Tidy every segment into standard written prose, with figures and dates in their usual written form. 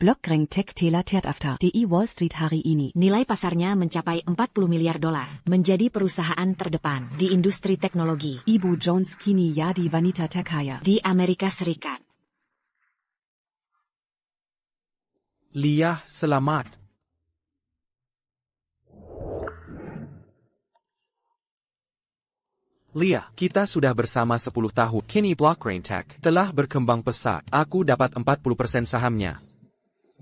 Blockchain Tech telatat after di Wall Street hari ini. Nilai pasarnya mencapai 40 miliar dolar, menjadi perusahaan terdepan di industri teknologi. Ibu Jones kini jadi wanita terkaya di Amerika Serikat. Leah, selamat. Leah, kita sudah bersama 10 tahun. Kini Blockchain Tech telah berkembang pesat. Aku dapat 40% sahamnya.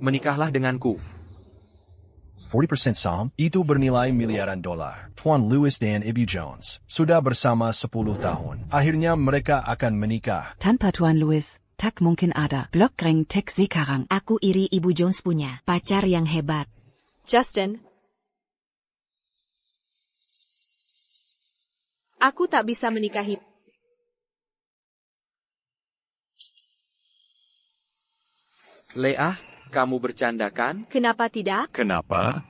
Menikahlah denganku. 40% saham itu bernilai miliaran dolar. Tuan Lewis dan Ibu Jones sudah bersama 10 tahun. Akhirnya mereka akan menikah. Tanpa Tuan Lewis, tak mungkin ada Blockchain Tech sekarang. Aku iri Ibu Jones punya pacar yang hebat. Justin, aku tak bisa menikahi. Leah, kamu bercanda kan? Kenapa tidak? Kenapa?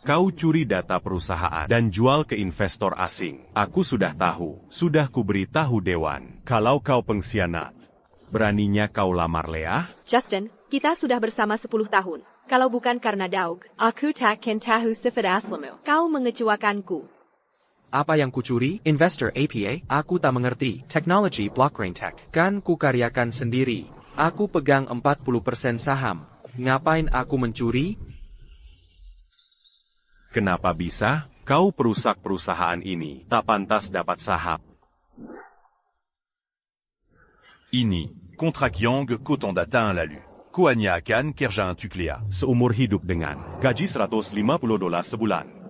Kau curi data perusahaan dan jual ke investor asing. Aku sudah tahu, sudah kuberi tahu Dewan. Kalau kau pengkhianat, beraninya kau lamar Leah? Justin, kita sudah bersama 10 tahun. Kalau bukan karena Daug, aku takkan tahu sifat aslimu. Kau mengecewakanku. Apa yang kucuri? Investor APA? Aku tak mengerti. Teknologi Blockchain Tech. Kan kukaryakan sendiri. Aku pegang 40% saham. Ngapain aku mencuri? Kenapa bisa? Kau perusak perusahaan ini. Tak pantas dapat saham. Ini, kontrak yang coton data lalu. Kuanya akan kerja untuk Leah. Seumur hidup dengan gaji $150 sebulan.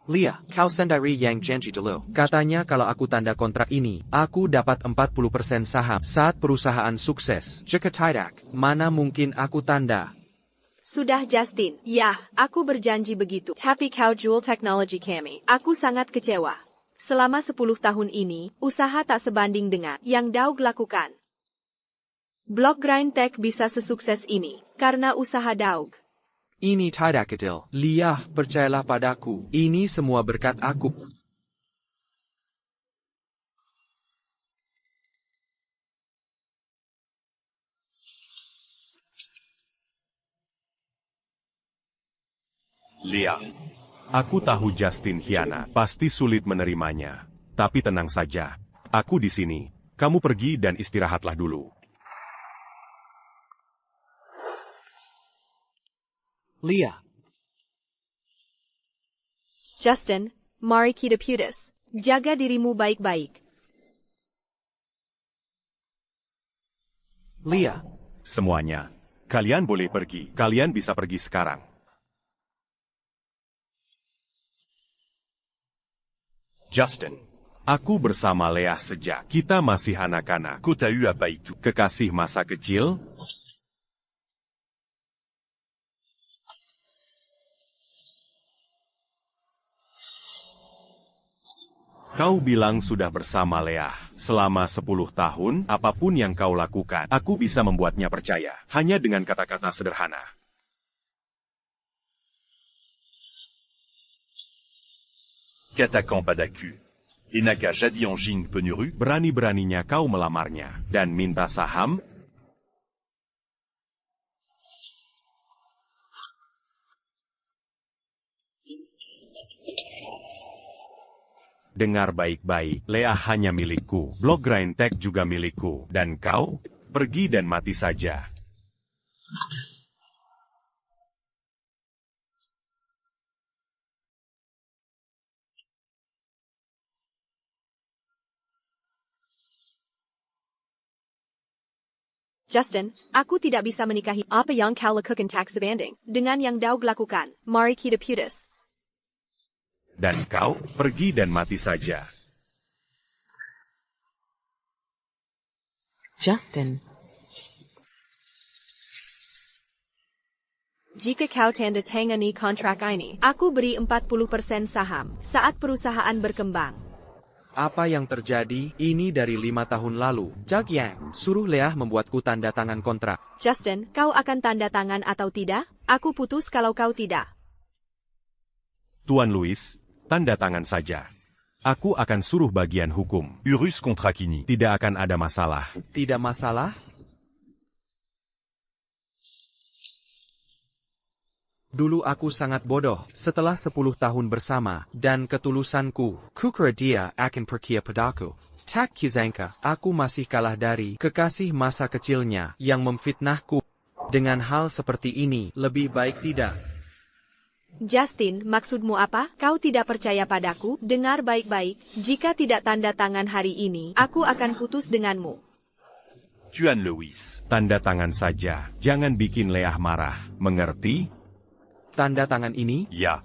Leah, kau sendiri yang janji dulu. Katanya kalau aku tanda kontrak ini, aku dapat 40% saham saat perusahaan sukses. Jika tidak, mana mungkin aku tanda? Sudah Justin, ya, aku berjanji begitu. Tapi kau jual teknologi kami. Aku sangat kecewa. Selama 10 tahun ini, usaha tak sebanding dengan yang Daug lakukan. Blockchain Tech bisa sesukses ini, karena usaha Daug. Ini tidak adil. Leah, percayalah padaku. Ini semua berkat aku. Leah, aku tahu Justin hianat. Pasti sulit menerimanya. Tapi tenang saja. Aku di sini. Kamu pergi dan istirahatlah dulu. Leah. Justin, mari kita putus. Jaga dirimu baik-baik. Leah. Semuanya. Kalian boleh pergi. Kalian bisa pergi sekarang. Justin, Aku bersama Leah sejak kita masih anak-anak. ku tahu apa itu. Kekasih masa kecil. Kau bilang sudah bersama Leah selama 10 tahun, apapun yang kau lakukan, aku bisa membuatnya percaya, hanya dengan kata-kata sederhana. Katakan padaku. Et n'a qu'à jadi anjing penuru. Berani-beraninya kau melamarnya, dan minta saham? Dengar baik-baik, Leah hanya milikku, Blockchain Tech juga milikku, dan kau, pergi dan mati saja. Justin, aku tidak bisa menikahi apa yang kau lakukan tak sebanding dengan yang Daug lakukan. Mari kita putus. Dan kau, pergi dan mati saja. Justin. Jika kau tanda tangani kontrak ini, aku beri 40% saham saat perusahaan berkembang. Apa yang terjadi? Ini dari 5 tahun lalu. Jack Yang, suruh Leah membuatku tanda tangan kontrak. Justin, kau akan tanda tangan atau tidak? Aku putus kalau kau tidak. Tuan Louis, tanda tangan saja. Aku akan suruh bagian hukum. Urus kontrak ini. Tidak akan ada masalah. Tidak masalah? Dulu aku sangat bodoh, setelah 10 tahun bersama, dan ketulusanku, kukira dia akan percaya padaku. Tak kizangka, aku masih kalah dari kekasih masa kecilnya yang memfitnahku. Dengan hal seperti ini, lebih baik tidak. Justin, maksudmu apa? Kau tidak percaya padaku? Dengar baik-baik, jika tidak tanda tangan hari ini, aku akan putus denganmu. Tuan Louis. Tanda tangan saja. Jangan bikin Leah marah. Mengerti? Tanda tangan ini? Ya.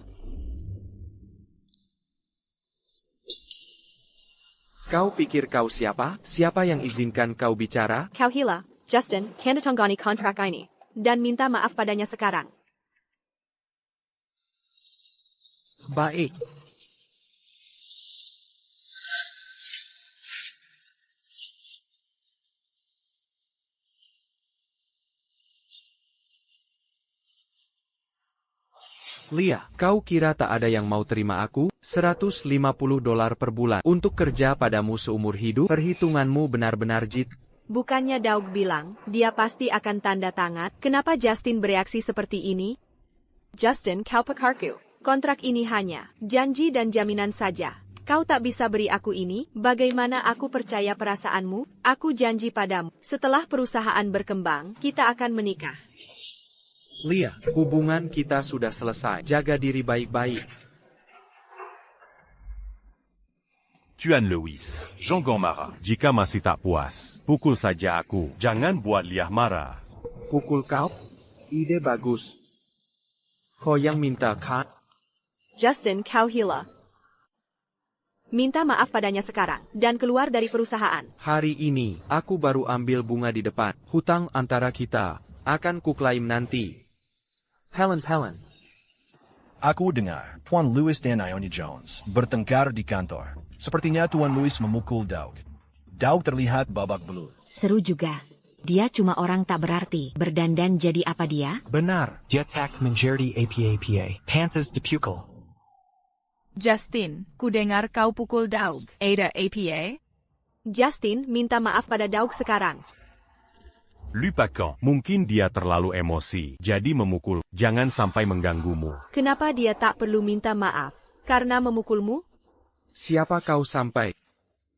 Kau pikir kau siapa? Siapa yang izinkan kau bicara? Kau hila, Justin, tanda tanggani kontrak ini. Dan minta maaf padanya sekarang. Baik. Leah, kau kira tak ada yang mau terima aku? $150 per bulan untuk kerja padamu seumur hidup? Perhitunganmu benar-benar jit. Bukannya Daug bilang, dia pasti akan tanda tangan. Kenapa Justin bereaksi seperti ini? Justin, kau pekarku. Kontrak ini hanya janji dan jaminan saja. Kau tak bisa beri aku ini, bagaimana aku percaya perasaanmu? Aku janji padamu, setelah perusahaan berkembang, kita akan menikah. Leah, hubungan kita sudah selesai. Jaga diri baik-baik. Tuan Louis. Jean marah. Jika masih tak puas, pukul saja aku. Jangan buat Leah marah. Pukul kau? Ide bagus. Kau yang minta kan? Justin, kau hila. Minta maaf padanya sekarang, dan keluar dari perusahaan. Hari ini, aku baru ambil bunga di depan. Hutang antara kita akan kuklaim nanti. Helen. Aku dengar Tuan Louis dan Ione Jones bertengkar di kantor. Sepertinya Tuan Louis memukul Daug. Daug terlihat babak belur. Seru juga. Dia cuma orang tak berarti. Berdandan jadi apa dia? Benar. Jetak menjadi apa-apa. Pantas dipukul. Justin, ku dengar kau pukul Daug. Ada APA? Justin, minta maaf pada Daug sekarang. Lupakan. Mungkin dia terlalu emosi, jadi memukul. Jangan sampai mengganggumu. Kenapa dia tak perlu minta maaf? Karena memukulmu? Siapa kau sampai?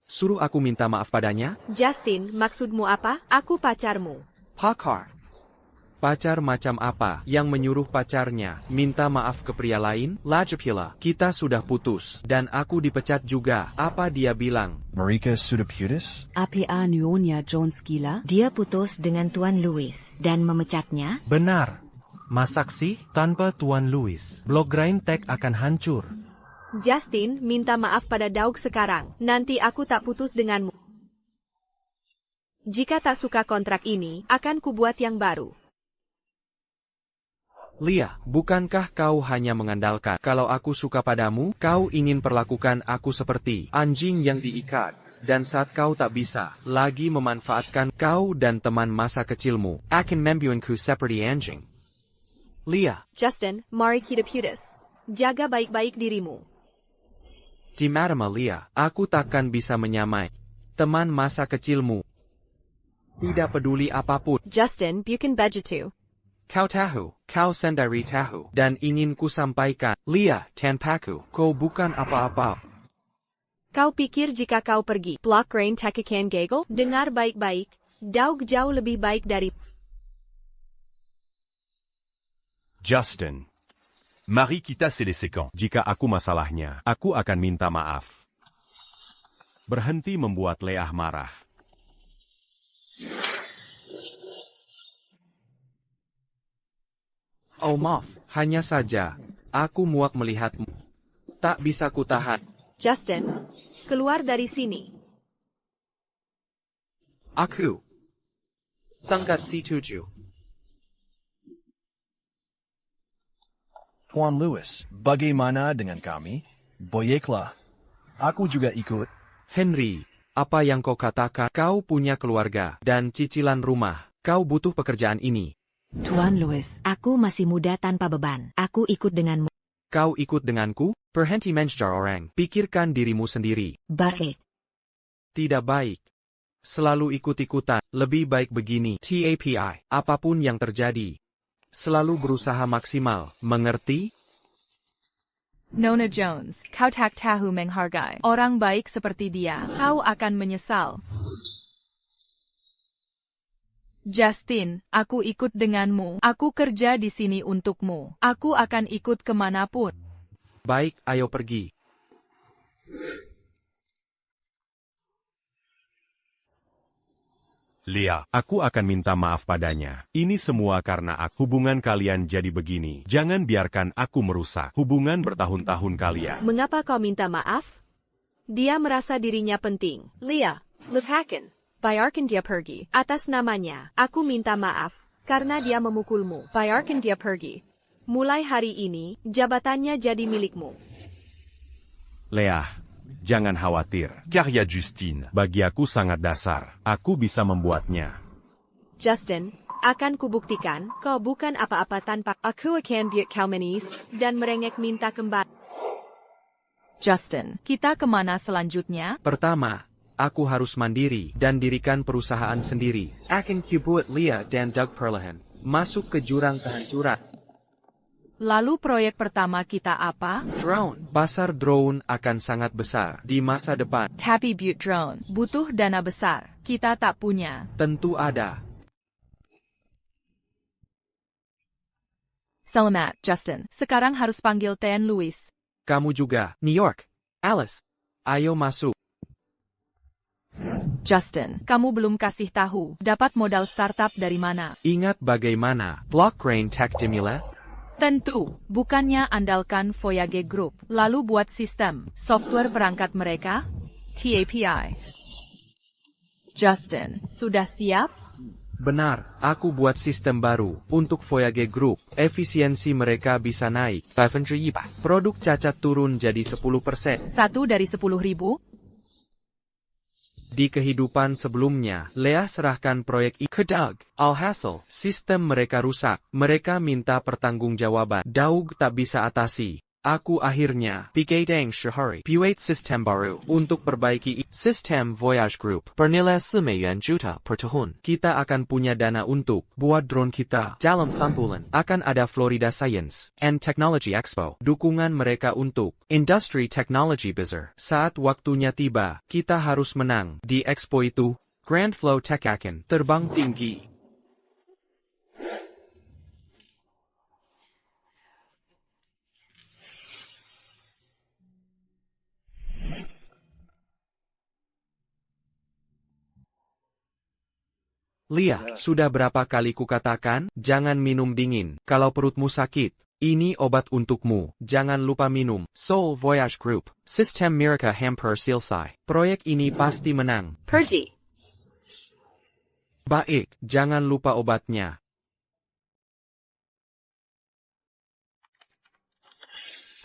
Suruh aku minta maaf padanya? Justin, maksudmu apa? Aku pacarmu. Pakar. Pacar macam apa yang menyuruh pacarnya minta maaf ke pria lain? Lajapila, kita sudah putus, dan aku dipecat juga. Apa dia bilang? Mereka sudah putus? APA Nyonya Jones gila? Dia putus dengan Tuan Louis dan memecatnya. Benar. Masaksi tanpa Tuan Louis. Blok Grind Tech akan hancur. Justin, minta maaf pada Daug sekarang. Nanti aku tak putus denganmu. Jika tak suka kontrak ini, akan kubuat yang baru. Leah, bukankah kau hanya mengandalkan kalau aku suka padamu? Kau ingin perlakukan aku seperti anjing yang diikat. Dan saat kau tak bisa lagi memanfaatkan kau dan teman masa kecilmu, akan membuatku seperti anjing. Leah. Justin, mari kita putus. Jaga baik-baik dirimu. Di Madama Leah, aku takkan bisa menyamai teman masa kecilmu. Tidak peduli apapun. Justin, bukan begitu. Kau tahu, kau sendiri tahu, dan ingin ku sampaikan, Leah, tanpaku, kau bukan apa-apa. Kau pikir jika kau pergi, Block Rain Tekakan Gagel, dengar baik-baik, Daug jauh lebih baik dari... Justin. Mari kita selesaikan. Jika aku masalahnya, aku akan minta maaf. Berhenti membuat Leah marah. Oh maaf, hanya saja, aku muak melihatmu. Tak bisa kutahan. Justin, keluar dari sini. Aku sangat setuju. Tuan Louis, bagaimana dengan kami? Boyeklah. Aku juga ikut. Henry, apa yang kau katakan? Kau punya keluarga dan cicilan rumah. Kau butuh pekerjaan ini. Tuan Louis. Aku masih muda tanpa beban. Aku ikut denganmu. Kau ikut denganku? Berhenti mengejar orang. Pikirkan dirimu sendiri. Baik. Tidak baik. Selalu ikut-ikutan. Lebih baik begini. TAPI. Apapun yang terjadi. Selalu berusaha maksimal. Mengerti? Nona Jones, kau tak tahu menghargai orang baik seperti dia. Kau akan menyesal. Justin, aku ikut denganmu. Aku kerja di sini untukmu. Aku akan ikut kemanapun. Baik, ayo pergi. Leah, aku akan minta maaf padanya. Ini semua karena hubungan kalian jadi begini. Jangan biarkan aku merusak hubungan bertahun-tahun kalian. Mengapa kau minta maaf? Dia merasa dirinya penting. Leah, lupakan. Bayarkan dia pergi. Atas namanya, aku minta maaf. Karena dia memukulmu. Bayarkan dia pergi. Mulai hari ini, jabatannya jadi milikmu. Leah, jangan khawatir. Karya Justine. Bagi aku sangat dasar. Aku bisa membuatnya. Justin, akan kubuktikan, kau bukan apa-apa tanpa aku akan buat kau menis, dan merengek minta kembali. Justin, kita kemana selanjutnya? Pertama, aku harus mandiri dan dirikan perusahaan sendiri. Akan kubuat Leah dan Doug Perlahan masuk ke jurang kehancuran. Lalu proyek pertama kita apa? Drone. Pasar drone akan sangat besar di masa depan. Tapi Butte Drone butuh dana besar. Kita tak punya. Tentu ada. Selamat, Justin. Sekarang harus panggil Ten Louis. Kamu juga. New York. Alice. Ayo masuk. Justin, kamu belum kasih tahu. Dapat modal startup dari mana? Ingat bagaimana Blockgrain Tech Dimula? Tentu, bukannya andalkan Voyage Group, lalu buat sistem, software perangkat mereka? TAPI. Justin, sudah siap? Benar, aku buat sistem baru untuk Voyage Group. Efisiensi mereka bisa naik. Produk cacat turun jadi 10%. 1 dari 10.000? Di kehidupan sebelumnya, Leah serahkan proyek ke Doug. Alhasil, sistem mereka rusak. Mereka minta pertanggungjawaban. Doug tak bisa atasi. Aku akhirnya Pigadang Shahari buat sistem baru untuk perbaiki sistem Voyage Group. Bernilai 4 million juta per tahun. Kita akan punya dana untuk buat drone kita. Dalam sampulan akan ada Florida Science and Technology Expo. Dukungan mereka untuk Industry Technology Bizar. Saat waktunya tiba, kita harus menang. Di expo itu, Grand Flow Tech akan terbang tinggi. Leah, sudah berapa kali kukatakan, jangan minum dingin. Kalau perutmu sakit, ini obat untukmu. Jangan lupa minum. Seoul Voyage Group, sistem mereka hampir selesai. Proyek ini pasti menang. Pergi. Baik, jangan lupa obatnya.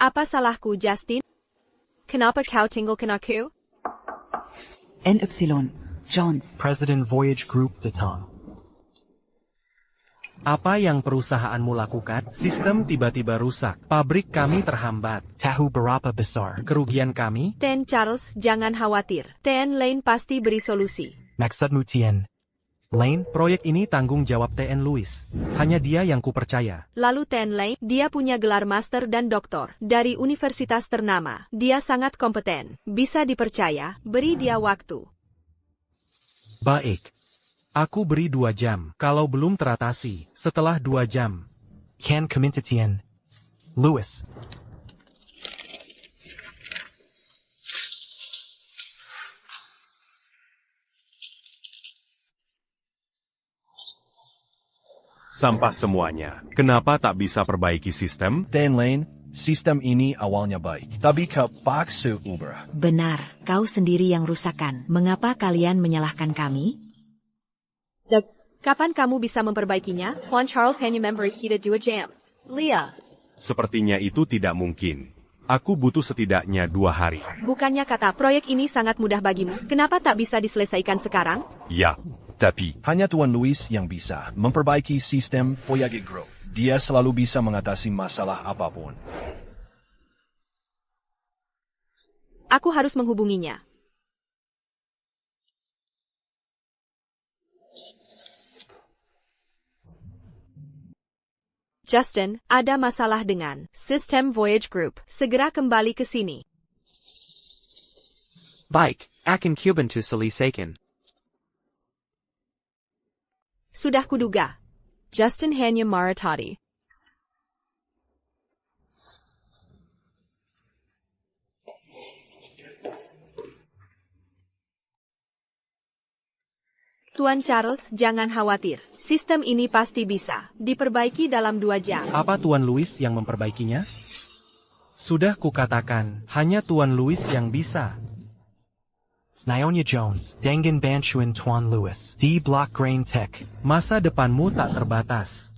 Apa salahku, Justin? Kenapa kau tinggalkan aku? NY. Jones. President Voyage Group Datang. Apa yang perusahaanmu lakukan? Sistem tiba-tiba rusak. Pabrik kami terhambat. Tahu berapa besar kerugian kami? Ten Charles, jangan khawatir. Ten Lane pasti beri solusi. Maksudmu Tien? Lane, proyek ini tanggung jawab TN Louis. Hanya dia yang kupercaya. Lalu Ten Lane, dia punya gelar master dan doktor dari universitas ternama. Dia sangat kompeten, bisa dipercaya, beri dia waktu. Baik. Aku beri 2 jam. Kalau belum teratasi, setelah 2 jam. Can keminta Tien. Louis. Sampah semuanya. Kenapa tak bisa perbaiki sistem? Dan Lane, sistem ini awalnya baik. Tapi kepaksa ubah. Benar, kau sendiri yang rusakkan. Mengapa kalian menyalahkan kami? Doug, kapan kamu bisa memperbaikinya? Juan Charles hanya memberi kita 2 jam. Leah. Sepertinya itu tidak mungkin. Aku butuh setidaknya 2 hari. Bukannya kata proyek ini sangat mudah bagimu, kenapa tak bisa diselesaikan sekarang? Ya, tapi Hanya Tuan Louis yang bisa memperbaiki sistem Voyage Group. Dia selalu bisa mengatasi masalah apapun. Aku harus menghubunginya. Justin, ada masalah dengan sistem Voyage Group. Segera kembali ke sini. Baik, akan kubantu selesaikan. Sudah kuduga. Justin hanya marah tadi. Tuan Charles, jangan khawatir. Sistem ini pasti bisa diperbaiki dalam 2 jam. Apa Tuan Louis yang memperbaikinya? Sudah kukatakan, hanya Tuan Louis yang bisa. Naonya Jones, Dengan Bantuan Tuan Louis, D Block Grain Tech. Masa depanmu tak terbatas.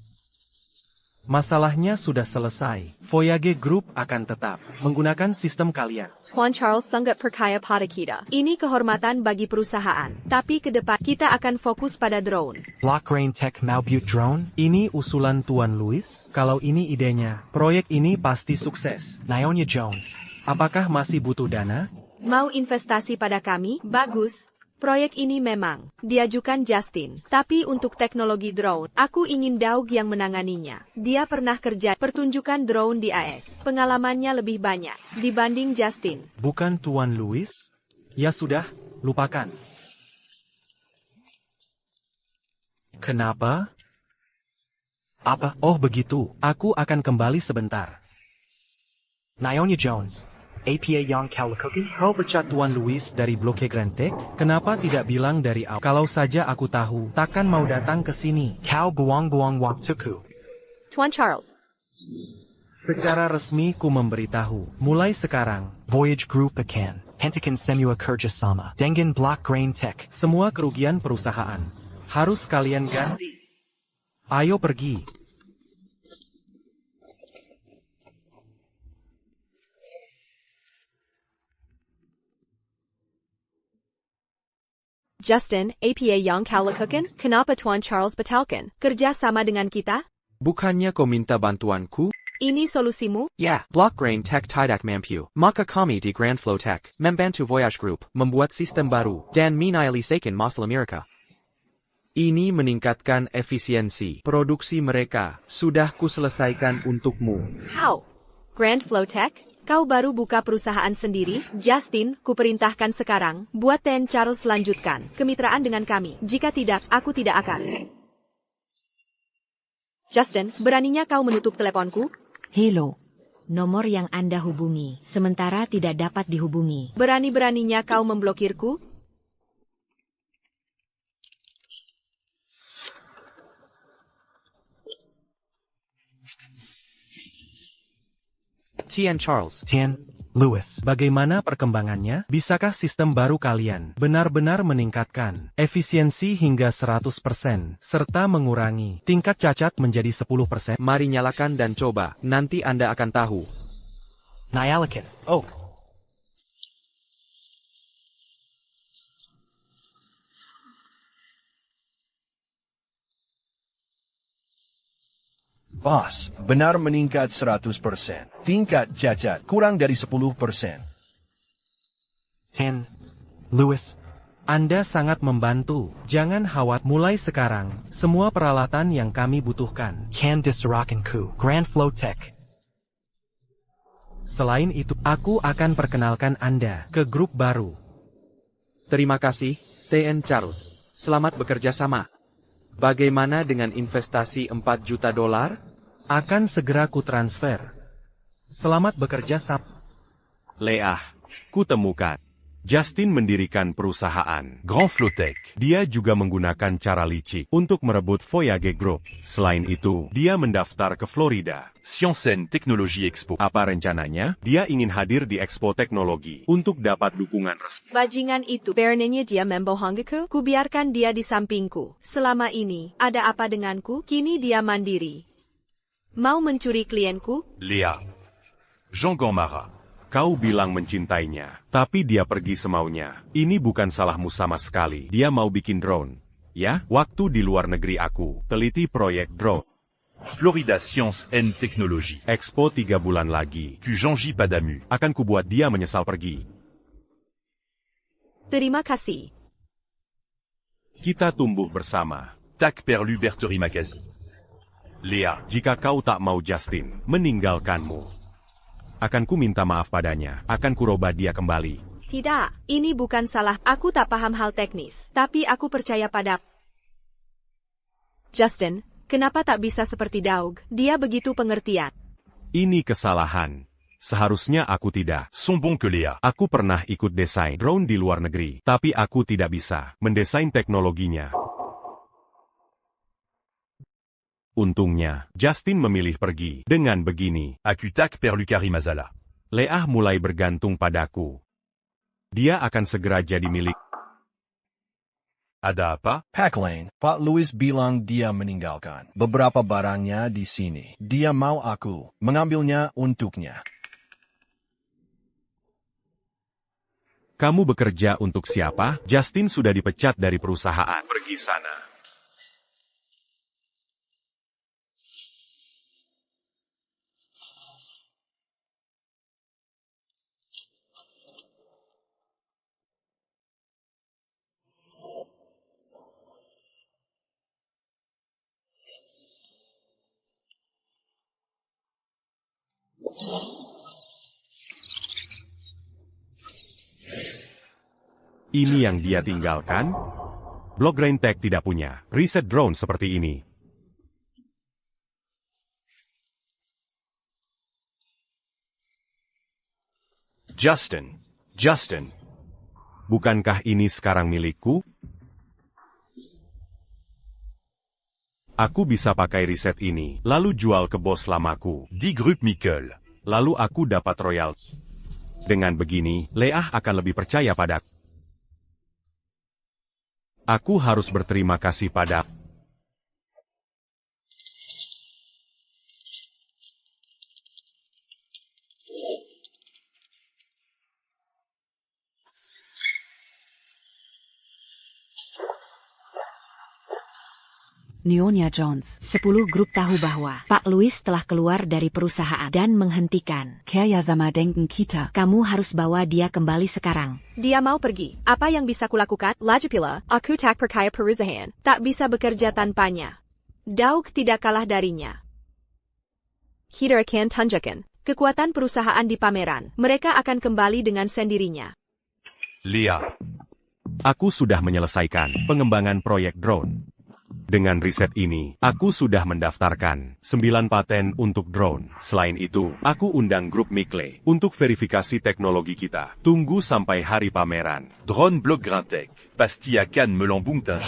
Masalahnya sudah selesai. Voyage Group akan tetap menggunakan sistem kalian. Tuan Charles sangat percaya pada kita. Ini kehormatan bagi perusahaan. Tapi ke depan kita akan fokus pada drone. Block Grain Tech mau build drone. Ini usulan Tuan Louis. Kalau ini idenya, proyek ini pasti sukses. Naonya Jones. Apakah masih butuh dana? Mau investasi pada kami? Bagus. Proyek ini memang diajukan Justin. Tapi untuk teknologi drone, aku ingin Doug yang menanganinya. Dia pernah kerja pertunjukan drone di AS. Pengalamannya lebih banyak dibanding Justin. Bukan Tuan Louis? Ya sudah, lupakan. Kenapa? Apa? Oh begitu, aku akan kembali sebentar. Naonya Jones. APA Yang Kalikokin. Kau pecat Tuan Louis dari Block Grand Tech? Kenapa tidak bilang dari awal? Kalau saja aku tahu, takkan mau datang ke sini. Kau buang-buang waktuku. Tuan Charles. Secara resmi ku memberitahu, mulai sekarang, Voyage Group akan hentikan semua kerjasama dengan Block Grain Tech. semua kerugian perusahaan harus kalian ganti. Ayo pergi. Justin, APA Yang Kalikokin, kenapa Tuan Charles batalkan kerja sama dengan kita? Bukannya kau minta bantuanku? Ini solusimu? Ya, Block Grain Tech tidak mampu. Maka kami di Grand Flow Tech membantu Voyage Group membuat sistem baru dan menyelesaikan masalah mereka. Ini meningkatkan efisiensi produksi mereka. Sudah kuselesaikan untukmu. How? Grand Flow Tech? Kau baru buka perusahaan sendiri? Justin, kuperintahkan sekarang, buat Tuan Charles lanjutkan kemitraan dengan kami. Jika tidak, aku tidak akan. Justin, beraninya kau menutup teleponku? Hello. Nomor yang Anda hubungi sementara tidak dapat dihubungi. Berani-beraninya kau memblokirku? Tuan Charles. Tuan Louis. Bagaimana perkembangannya? Bisakah sistem baru kalian benar-benar meningkatkan efisiensi hingga 100%, serta mengurangi tingkat cacat menjadi 10%? Mari nyalakan dan coba, nanti Anda akan tahu. Nyalakan. Oh, Bos, benar meningkat 100%. Tingkat cacat kurang dari 10%. Tuan Louis. Anda sangat membantu. Jangan khawatir, mulai sekarang, semua peralatan yang kami butuhkan. Kan diserakanku. Grand Flow Tech. Selain itu, aku akan perkenalkan Anda ke grup baru. Terima kasih, Tuan Charles. Selamat bekerja sama. Bagaimana dengan investasi 4 juta dolar? Akan segera ku transfer. Selamat bekerja sama. Leah, kutemukan. Justin mendirikan perusahaan Grand Flow Tech. Dia juga menggunakan cara licik untuk merebut Voyage Group. Selain itu, dia mendaftar ke Florida. Sciences Technology Expo. Apa rencananya? Dia ingin hadir di Expo Teknologi untuk dapat dukungan resmi. Bajingan itu, beraninya dia membohongiku? Kubiarkan dia di sampingku. Selama ini, ada apa denganku? Kini dia mandiri. Mau mencuri klienku? Léa. Jean Gamara. Kau bilang mencintainya, tapi dia pergi semaunya. Ini bukan salahmu sama sekali. Dia mau bikin drone. Ya, waktu di luar negeri aku teliti proyek drone. Florida Science and Technology. Expo 3 bulan lagi. Tu Jean-J Padamu. Akan kubuat dia menyesal pergi. Terima kasih. Kita tumbuh bersama. Tac Perlu Berterie Makazi. Léa. Jika kau tak mau Justin meninggalkanmu, akan ku minta maaf padanya. Akan kuroba dia kembali. Tidak, ini bukan salah. Aku tak paham hal teknis, tapi aku percaya pada Justin. Kenapa tak bisa seperti Daug? Dia begitu pengertian. Ini kesalahan. Seharusnya aku tidak. Sont bons que Léa. Aku pernah ikut desain drone di luar negeri, tapi aku tidak bisa mendesain teknologinya. Untungnya, Justin memilih pergi. Dengan begini, Aku Tac Perlu Karimazala. Léa mulai bergantung padaku. Dia akan segera jadi milik. Ada apa? Pak Lane, Pak Louis bilang dia meninggalkan beberapa barangnya di sini. Dia mau aku mengambilnya untuknya. Kamu bekerja untuk siapa? Justin sudah dipecat dari perusahaan. Pergi sana. Ini yang dia tinggalkan? Blockgrain Tech tidak punya riset drone seperti ini. Justin, bukankah ini sekarang milikku? Aku bisa pakai riset ini, lalu jual ke bos lamaku. Die Group Mikkel. Lalu aku dapat royalti. Dengan begini, Léa akan lebih percaya padaku. Aku harus berterima kasih pada Nyonya Jones. 10 grup tahu bahwa Pak Louis telah keluar dari perusahaan dan menghentikan. Kaya sama denken kita. Kamu harus bawa dia kembali sekarang. Dia mau pergi. Apa yang bisa kulakukan? Lagipula, aku tak percaya perusahaan. Tak bisa bekerja tanpanya. Daug tidak kalah darinya. Kita akan tunjukkan kekuatan perusahaan di pameran. Mereka akan kembali dengan sendirinya. Léa. Aku sudah menyelesaikan pengembangan proyek drone. Dengan riset ini, aku sudah mendaftarkan 9 paten untuk drone. Selain itu, aku undang grup Mikle untuk verifikasi teknologi kita. Tunggu sampai hari pameran. Drone Block Grintech. Pastille à Cannes Melambung Tanger.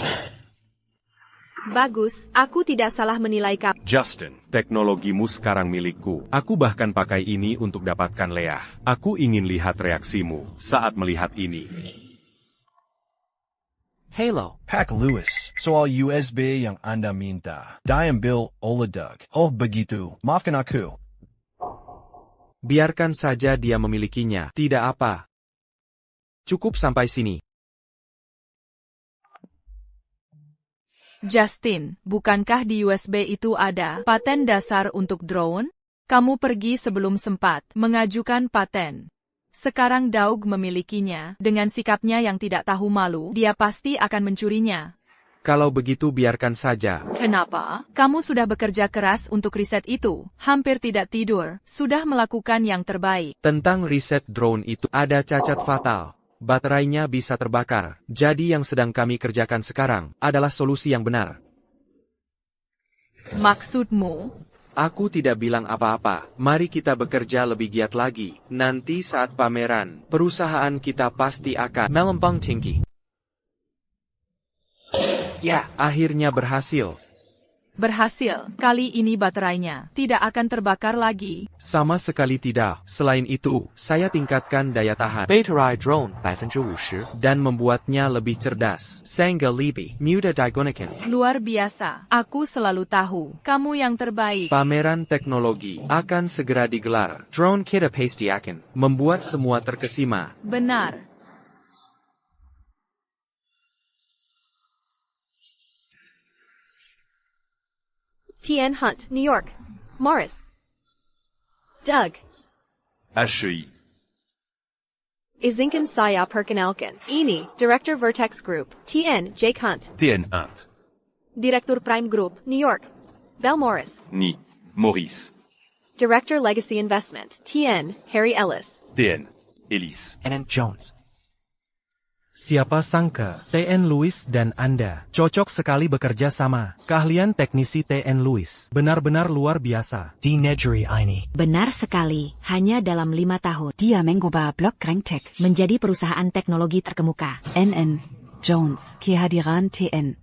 Bagus, aku tidak salah menilai kamu. Justin, teknologimu sekarang milikku. Aku bahkan pakai ini untuk dapatkan Léa. Aku ingin lihat reaksimu saat melihat ini. Halo. Pak Louis, soal USB yang Anda minta. Diambil oleh Doug. Oh begitu, maafkan aku. Biarkan saja dia memilikinya. Tidak apa. Cukup sampai sini. Justin, bukankah di USB itu ada paten dasar untuk drone? Kamu pergi sebelum sempat mengajukan paten. Sekarang Daug memilikinya. Dengan sikapnya yang tidak tahu malu, dia pasti akan mencurinya. Kalau begitu biarkan saja. Kenapa? Kamu sudah bekerja keras untuk riset itu. Hampir tidak tidur. Sudah melakukan yang terbaik. Tentang riset drone itu ada cacat fatal. Baterainya bisa terbakar. Jadi yang sedang kami kerjakan sekarang adalah solusi yang benar. Maksudmu? Aku tidak bilang apa-apa. Mari kita bekerja lebih giat lagi. Nanti saat pameran, perusahaan kita pasti akan melempang tinggi. Ya, akhirnya berhasil. Berhasil, kali ini baterainya tidak akan terbakar lagi. Sama sekali tidak. Selain itu, saya tingkatkan daya tahan baterai drone 50% dan membuatnya lebih cerdas. Sehingga lebih mudah digunakan. Luar biasa, aku selalu tahu, kamu yang terbaik. Pameran teknologi akan segera digelar. Drone kita pasti akan membuat semua terkesima. Benar. T.N. Hunt, New York. Morris. Doug. HEI. Izinkan saya perkenalkan. Ini, Director Vertex Group. T.N. Jake Hunt. TN Hunt. Director Prime Group, New York. Bell Morris. Ni. Maurice. Director Legacy Investment. T.N. Harry Ellis. TN. Ellis. N. Jones. Siapa sangka, TN Lewis dan Anda cocok sekali bekerja sama. Keahlian teknisi TN Lewis benar-benar luar biasa. D. Nedry Ini. Benar sekali, hanya dalam 5 tahun. Dia mengubah Blockgrain Tech Menjadi perusahaan teknologi terkemuka. NN Jones. Kehadiran TN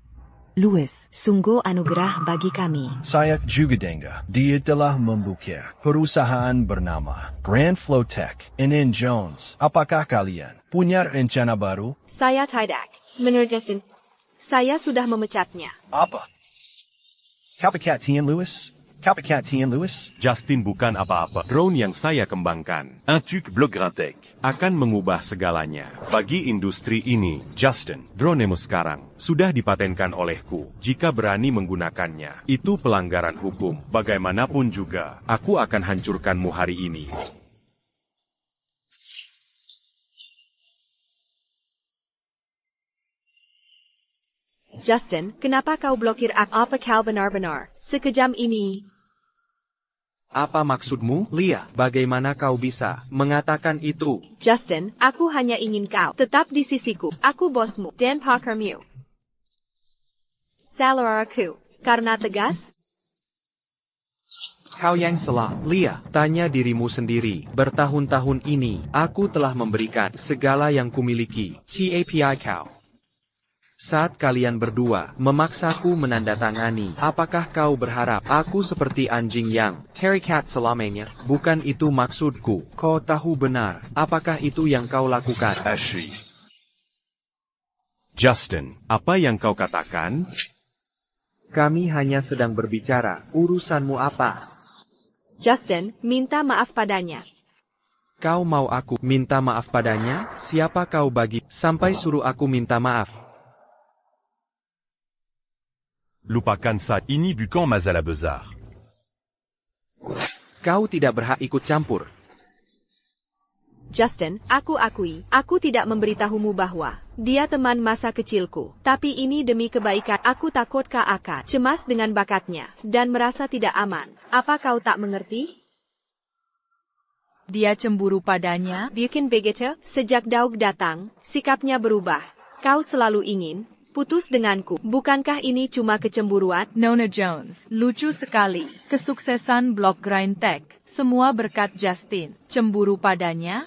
Lewis Sungguh anugerah bagi kami. Saya juga dengar dia telah membuka perusahaan bernama Grand Flow Tech. NN Jones, apakah kalian punya rencana baru? Saya tidak. Menurut Justin, saya sudah memecatnya. Apa? Copycat TN Lewis? Copycat TN Lewis? Justin bukan apa-apa. Drone yang saya kembangkan Un truc Blockgrain Tech. akan mengubah segalanya. Bagi industri ini, Justin, dronemu sekarang sudah dipatenkan olehku. Jika berani menggunakannya, itu pelanggaran hukum. Bagaimanapun juga, aku akan hancurkanmu hari ini. Justin, kenapa kau blokir aku? Apa kau benar-benar sekejam ini? Apa maksudmu, Leah? Bagaimana kau bisa mengatakan itu? Justin, aku hanya ingin kau tetap di sisiku. Aku bosmu, Dan Parkermu. Salah aku, karena tegas? Kau yang salah, Leah. Tanya dirimu sendiri. Bertahun-tahun ini, aku telah memberikan segala yang kumiliki. TAPI kau. Saat kalian berdua memaksaku menandatangani, apakah kau berharap aku seperti anjing yang terikat selamanya? Bukan itu maksudku. Kau tahu benar. Apakah itu yang kau lakukan? HEI. Justin, apa yang kau katakan? Kami hanya sedang berbicara. Urusanmu apa? Justin, minta maaf padanya. Kau mau aku minta maaf padanya? Siapa kau bagi sampai suruh aku minta maaf? Lupakan saat ini bukan masalah besar. Kau tidak berhak ikut campur. Justin, aku akui, aku tidak memberitahumu bahwa dia teman masa kecilku. Tapi ini demi kebaikan. Aku takut kau akan cemas dengan bakatnya dan merasa tidak aman. Apa kau tak mengerti? Dia cemburu padanya. Bukan begitu? Sejak Daug datang, sikapnya berubah. Kau selalu ingin putus denganku. Bukankah ini cuma kecemburuan? Nona Jones, lucu sekali. Kesuksesan Blockgrain Tech, semua berkat Justin. Cemburu padanya?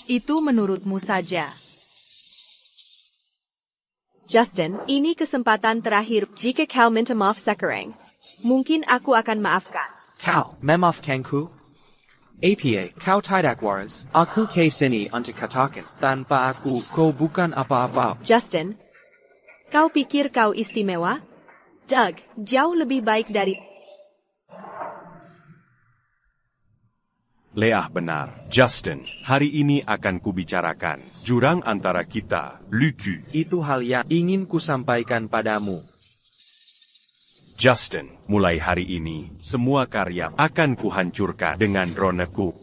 Itu menurutmu saja. Justin, ini kesempatan terakhir. Jika kau minta maaf sekarang, mungkin aku akan maafkan. Kau memaafkanku? APA, kau tidak waras. Aku ke sini untuk katakan, tanpa aku, kau bukan apa-apa. Justin, kau pikir kau istimewa? Doug, jauh lebih baik dari... Leah benar. Justin, hari ini akan kubicarakan. Jurang antara kita, Lucu. Itu hal yang ingin kusampaikan padamu. Justin, mulai hari ini, semua karya akan kuhancurkan dengan droneku.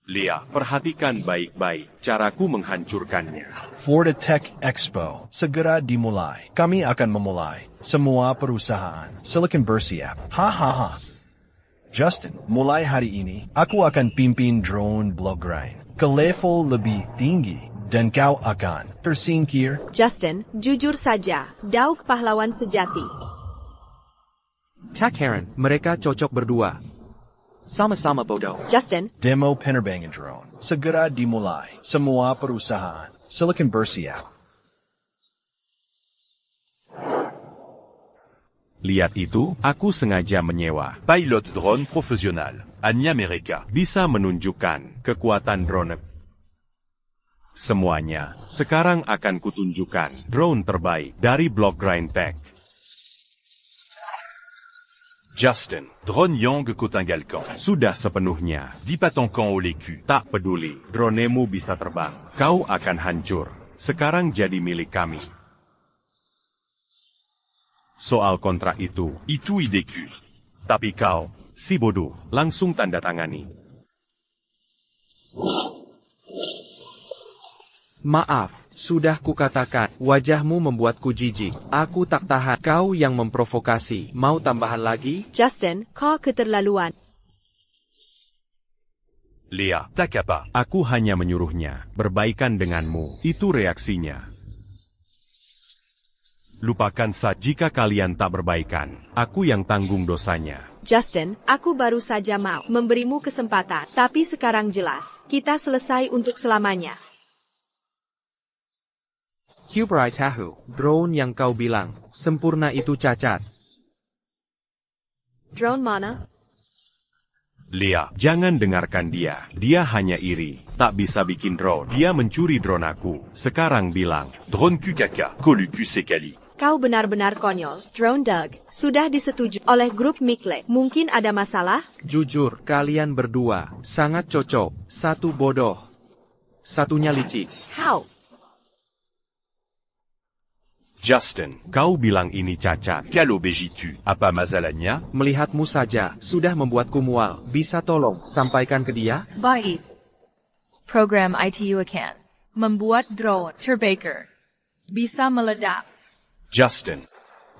Leah, perhatikan baik-baik caraku menghancurkannya. Florida Tech Expo segera dimulai. Kami akan memulai semua perusahaan Silicon bersiap. Hahaha. Justin, mulai hari ini, aku akan pimpin drone Blockgrain ke level lebih tinggi. Dan kau akan tersingkir. Justin, jujur saja, Daug pahlawan sejati. Tak heran, mereka cocok berdua. Sama-sama bodoh. Justin, Demo penerbangan drone segera dimulai. Semua perusahaan Silicon bersiap. Lihat itu, aku sengaja menyewa. Pilot drone professionnel. Anya Mereka. Bisa menunjukkan kekuatan drone. Semuanya, sekarang akan kutunjukkan drone terbaik dari Blockgrind Tech. Justin. Drone Yang Cotingalcan. Sudah sepenuhnya. Dipatoncan au l'écu. Tak peduli, dronemu bisa terbang. Kau akan hancur. Sekarang jadi milik kami. Soal kontrak itu, Itu ideku. tapi kau, si bodoh, langsung tanda tangani. Maaf, sudah kukatakan, wajahmu membuatku jijik. Aku tak tahan. Kau yang memprovokasi. Mau tambahan lagi? Justin, kau keterlaluan. Léa. Takapa. Aku hanya menyuruhnya, berbaikan denganmu. Itu reaksinya. Lupakan saja jika kalian tak berbaikan. Aku yang tanggung dosanya. Justin, aku baru saja mau memberimu kesempatan. Tapi sekarang jelas, kita selesai untuk selamanya. Hubrai tahu, drone yang kau bilang, sempurna itu cacat. Drone mana? Léa. Jangan dengarkan dia. Dia hanya iri. Tak bisa bikin drone. Dia mencuri drone aku. Sekarang bilang. Drone Kukaka. Koluku Sekali. Kau benar-benar konyol. Drone Doug, sudah disetujui oleh grup Mikle. Mungkin ada masalah? Jujur, kalian berdua, sangat cocok. Satu bodoh. Satunya licik. How? Justin. Kau bilang ini cacat. Kalo begitu. Apa masalahnya? Melihatmu saja, sudah membuatku mual. Bisa tolong, sampaikan ke dia? Baik. Program ITU akan membuat drone terbaker. Bisa meledak. Justin.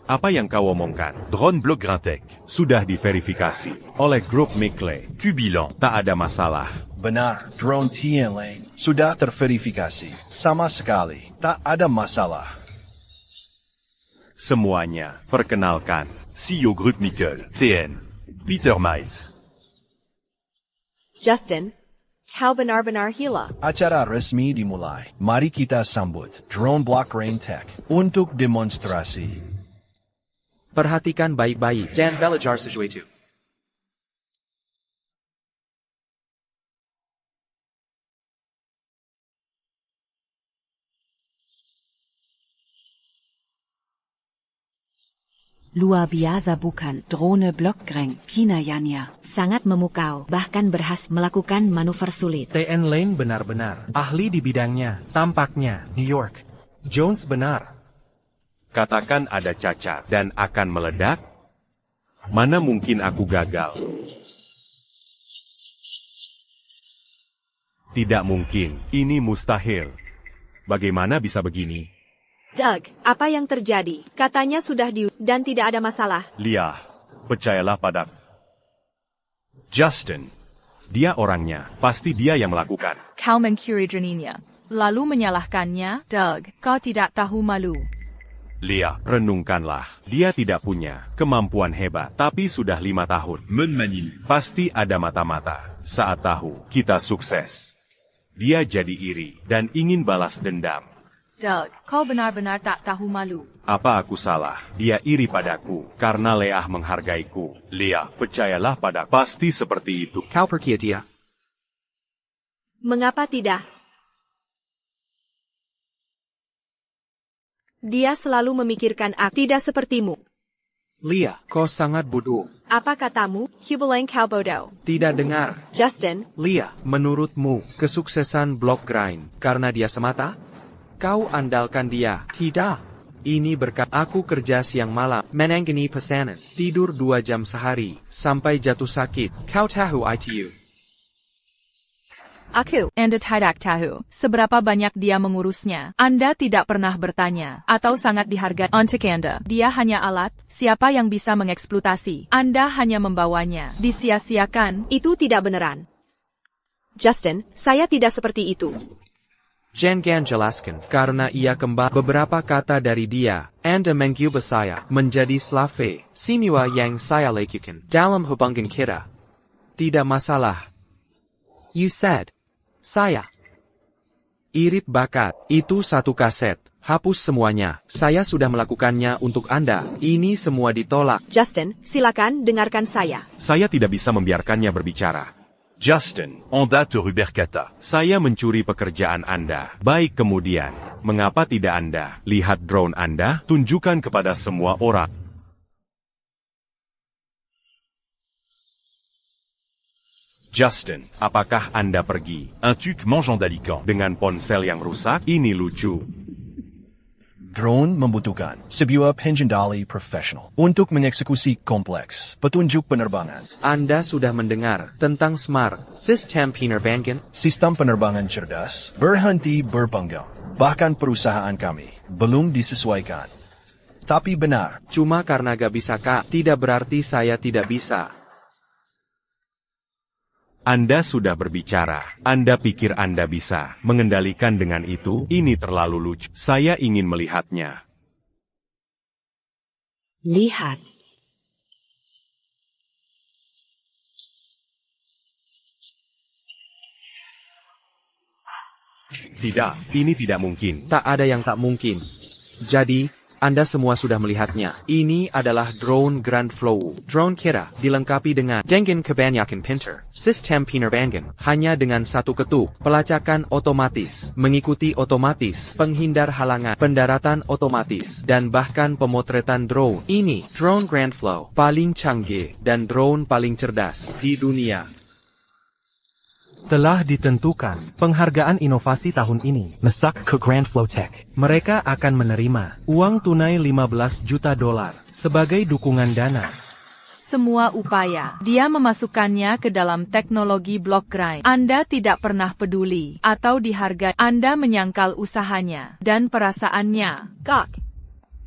Apa yang kau omongkan? Drone Blockgrind Tech. Sudah diverifikasi oleh grup Mikle. Kubilan. Tak ada masalah. Benar, drone TNLA sudah terverifikasi. Sama sekali, tak ada masalah. Semuanya, perkenalkan. CEO Group Nickel. TN. Peter Miles. Justin, kau benar-benar gila. Acara resmi dimulai. Mari kita sambut drone Blockgrind Tech untuk demonstrasi. Perhatikan baik-baik. Jangan belajar sesuatu. Luar biasa bukan? Drone Blockgrind, Kinayanya. Sangat memukau, bahkan berhasil melakukan manuver sulit. TN Lane benar-benar ahli di bidangnya, tampaknya. New York. Jones benar. Katakan ada cacat dan akan meledak? Mana mungkin aku gagal? Tidak mungkin, ini mustahil. Bagaimana bisa begini? Doug, apa yang terjadi? Katanya sudah dan tidak ada masalah. Léa, percayalah padaku. Justin. Dia orangnya, pasti dia yang melakukan. Kau mencuriganinya, lalu menyalahkannya. Doug, kau tidak tahu malu. Léa. Renungkanlah, dia tidak punya kemampuan hebat, tapi sudah 5 tahun. Menmanini. Pasti ada mata-mata. Saat tahu kita sukses, dia jadi iri dan ingin balas dendam. Doug, kau benar-benar tak tahu malu. Apa aku salah? Dia iri padaku karena Leah menghargaiku. Léa. Percayalah padaku, pasti seperti itu. Kau pergi dia. Mengapa tidak? Dia selalu memikirkan aku, tidak sepertimu. Léa, kau sangat bodoh. Apa katamu? Hubelang kau bodoh. Tidak dengar. Justin, Léa, menurutmu, kesuksesan Blockgrind karena dia semata? Kau andalkan dia. Tidak. Ini berkat aku kerja siang malam, menangani pesanan, tidur 2 jam sehari, sampai jatuh sakit. Kau tahu ITU. Aku, Anda tidak tahu seberapa banyak dia mengurusnya. Anda tidak pernah bertanya, atau sangat dihargai untuk Anda. Dia hanya alat, siapa yang bisa mengeksploitasi. Anda hanya membawanya, disia-siakan. Itu tidak beneran. Justin, saya tidak seperti itu. Jangan jelaskan, karena ia kembali beberapa kata dari dia, Anda mengubah saya menjadi slave, semua yang saya lakukan dalam hubungan kita. Tidak masalah. You said. Saya. Irit bakat, itu satu kaset. Hapus semuanya. Saya sudah melakukannya untuk Anda. Ini semua ditolak. Justin, silakan dengarkan saya. Saya tidak bisa membiarkannya berbicara. Justin, Anda te ruberkata. Saya mencuri pekerjaan Anda. Baik kemudian, mengapa tidak Anda lihat drone Anda? Tunjukkan kepada semua orang. Justin, apakah Anda pergi Un tuc mange en dalicant. dengan ponsel yang rusak? Ini lucu. Drone membutuhkan sebuah pengendali profesional untuk mengeksekusi kompleks petunjuk penerbangan. Anda sudah mendengar tentang SMART, Sistem Penerbangan? Sistem penerbangan cerdas berhenti berbangga. Bahkan perusahaan kami belum disesuaikan. Tapi benar, Cuma karena gak bisa Kak, tidak berarti saya tidak bisa. Anda sudah berbicara. Anda pikir Anda bisa mengendalikan dengan itu? Ini terlalu lucu. Saya ingin melihatnya. Lihat. Tidak, ini tidak mungkin. Tak ada yang tak mungkin. Jadi, Anda semua sudah melihatnya. Ini adalah drone Grand Flow. Drone kita dilengkapi dengan dengan kebanyakan pinter. Sistem penerbangan hanya dengan satu ketuk. Pelacakan otomatis, mengikuti otomatis, penghindar halangan, pendaratan otomatis, dan bahkan pemotretan drone. Ini drone Grand Flow paling canggih dan drone paling cerdas di dunia. Telah ditentukan penghargaan inovasi tahun ini. Masak ke Grand Flow Tech. Mereka akan menerima uang tunai 15 juta dolar sebagai dukungan dana. Semua upaya, dia memasukkannya ke dalam teknologi block grind. Anda tidak pernah peduli, atau dihargai. Anda menyangkal usahanya, dan perasaannya. Kak,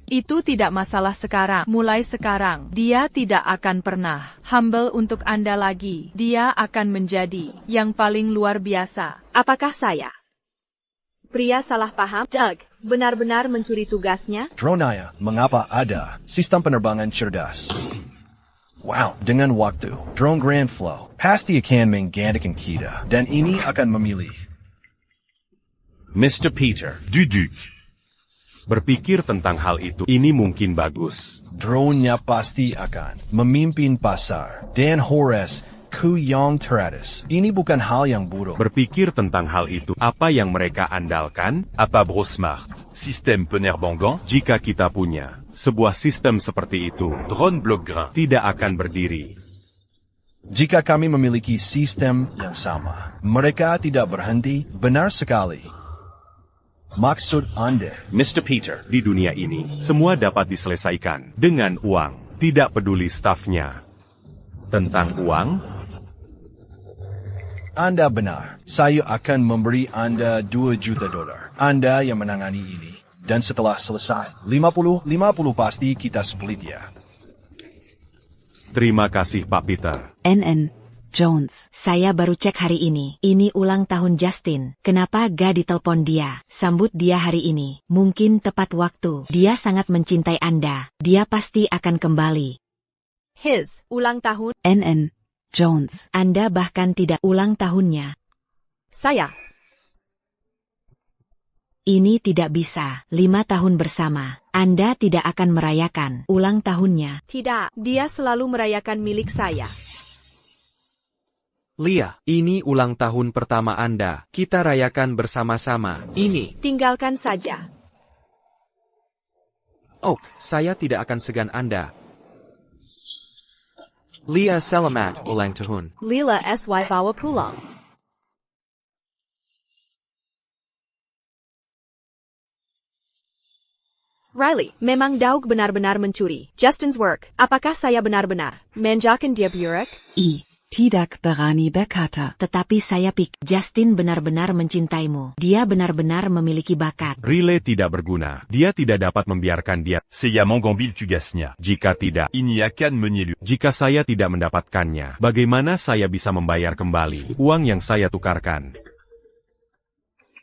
Itu tidak masalah sekarang. Mulai sekarang, dia tidak akan pernah humble untuk Anda lagi. Dia akan menjadi yang paling luar biasa. apakah saya? Pria salah paham? Doug, benar-benar mencuri tugasnya? Dronaya, mengapa ada sistem penerbangan cerdas? Wow, dengan waktu, drone Grand Flow pasti akan menggantikan kita, dan ini akan memilih. Mr. Peter, Duduk. berpikir tentang hal itu. Ini mungkin bagus. Drone-nya pasti akan memimpin pasar, dan Horace ku yang teratas. Ini bukan hal yang buruk. Berpikir tentang hal itu. Apa yang mereka andalkan? Apa Brosmart. Système penerbangan. Jika kita punya sebuah sistem seperti itu, Drone block grain. tidak akan berdiri. Jika kami memiliki sistem yang sama, mereka tidak berhenti. Benar sekali. Maksud Anda? Mr. Peter, di dunia ini, semua dapat diselesaikan dengan uang. Tidak peduli stafnya. Tentang uang, Anda benar. Saya akan memberi Anda 2 juta dolar. Anda yang menangani ini. Dan setelah selesai, 50-50 pasti kita split ya. terima kasih Pak Peter. NN Jones. Saya baru cek hari ini. Ini ulang tahun Justin. Kenapa gak ditelepon dia? Sambut dia hari ini. Mungkin tepat waktu. Dia sangat mencintai Anda. Dia pasti akan kembali. His, ulang tahun, NN Jones. Anda bahkan tidak ulang tahunnya. saya. Ini tidak bisa. 5 tahun bersama. Anda tidak akan merayakan ulang tahunnya. Tidak, dia selalu merayakan milik saya. Leah, ini ulang tahun pertama Anda. Kita rayakan bersama-sama. Ini. Tinggalkan saja. Oak, saya tidak akan segan Anda. Leah selamat ulang tahun. Lila SY bawa pulang. Riley, memang Doug benar-benar mencuri Justin's work. Apakah saya benar-benar menjakan dia buruk? Tidak berani berkata. Tetapi saya pikir Justin benar-benar mencintaimu. Dia benar-benar memiliki bakat. Relay tidak berguna. Dia tidak dapat membiarkan dia. Seya Mangambil tugasnya. Jika tidak, Ini akan menyelu. jika saya tidak mendapatkannya, bagaimana saya bisa membayar kembali uang yang saya tukarkan?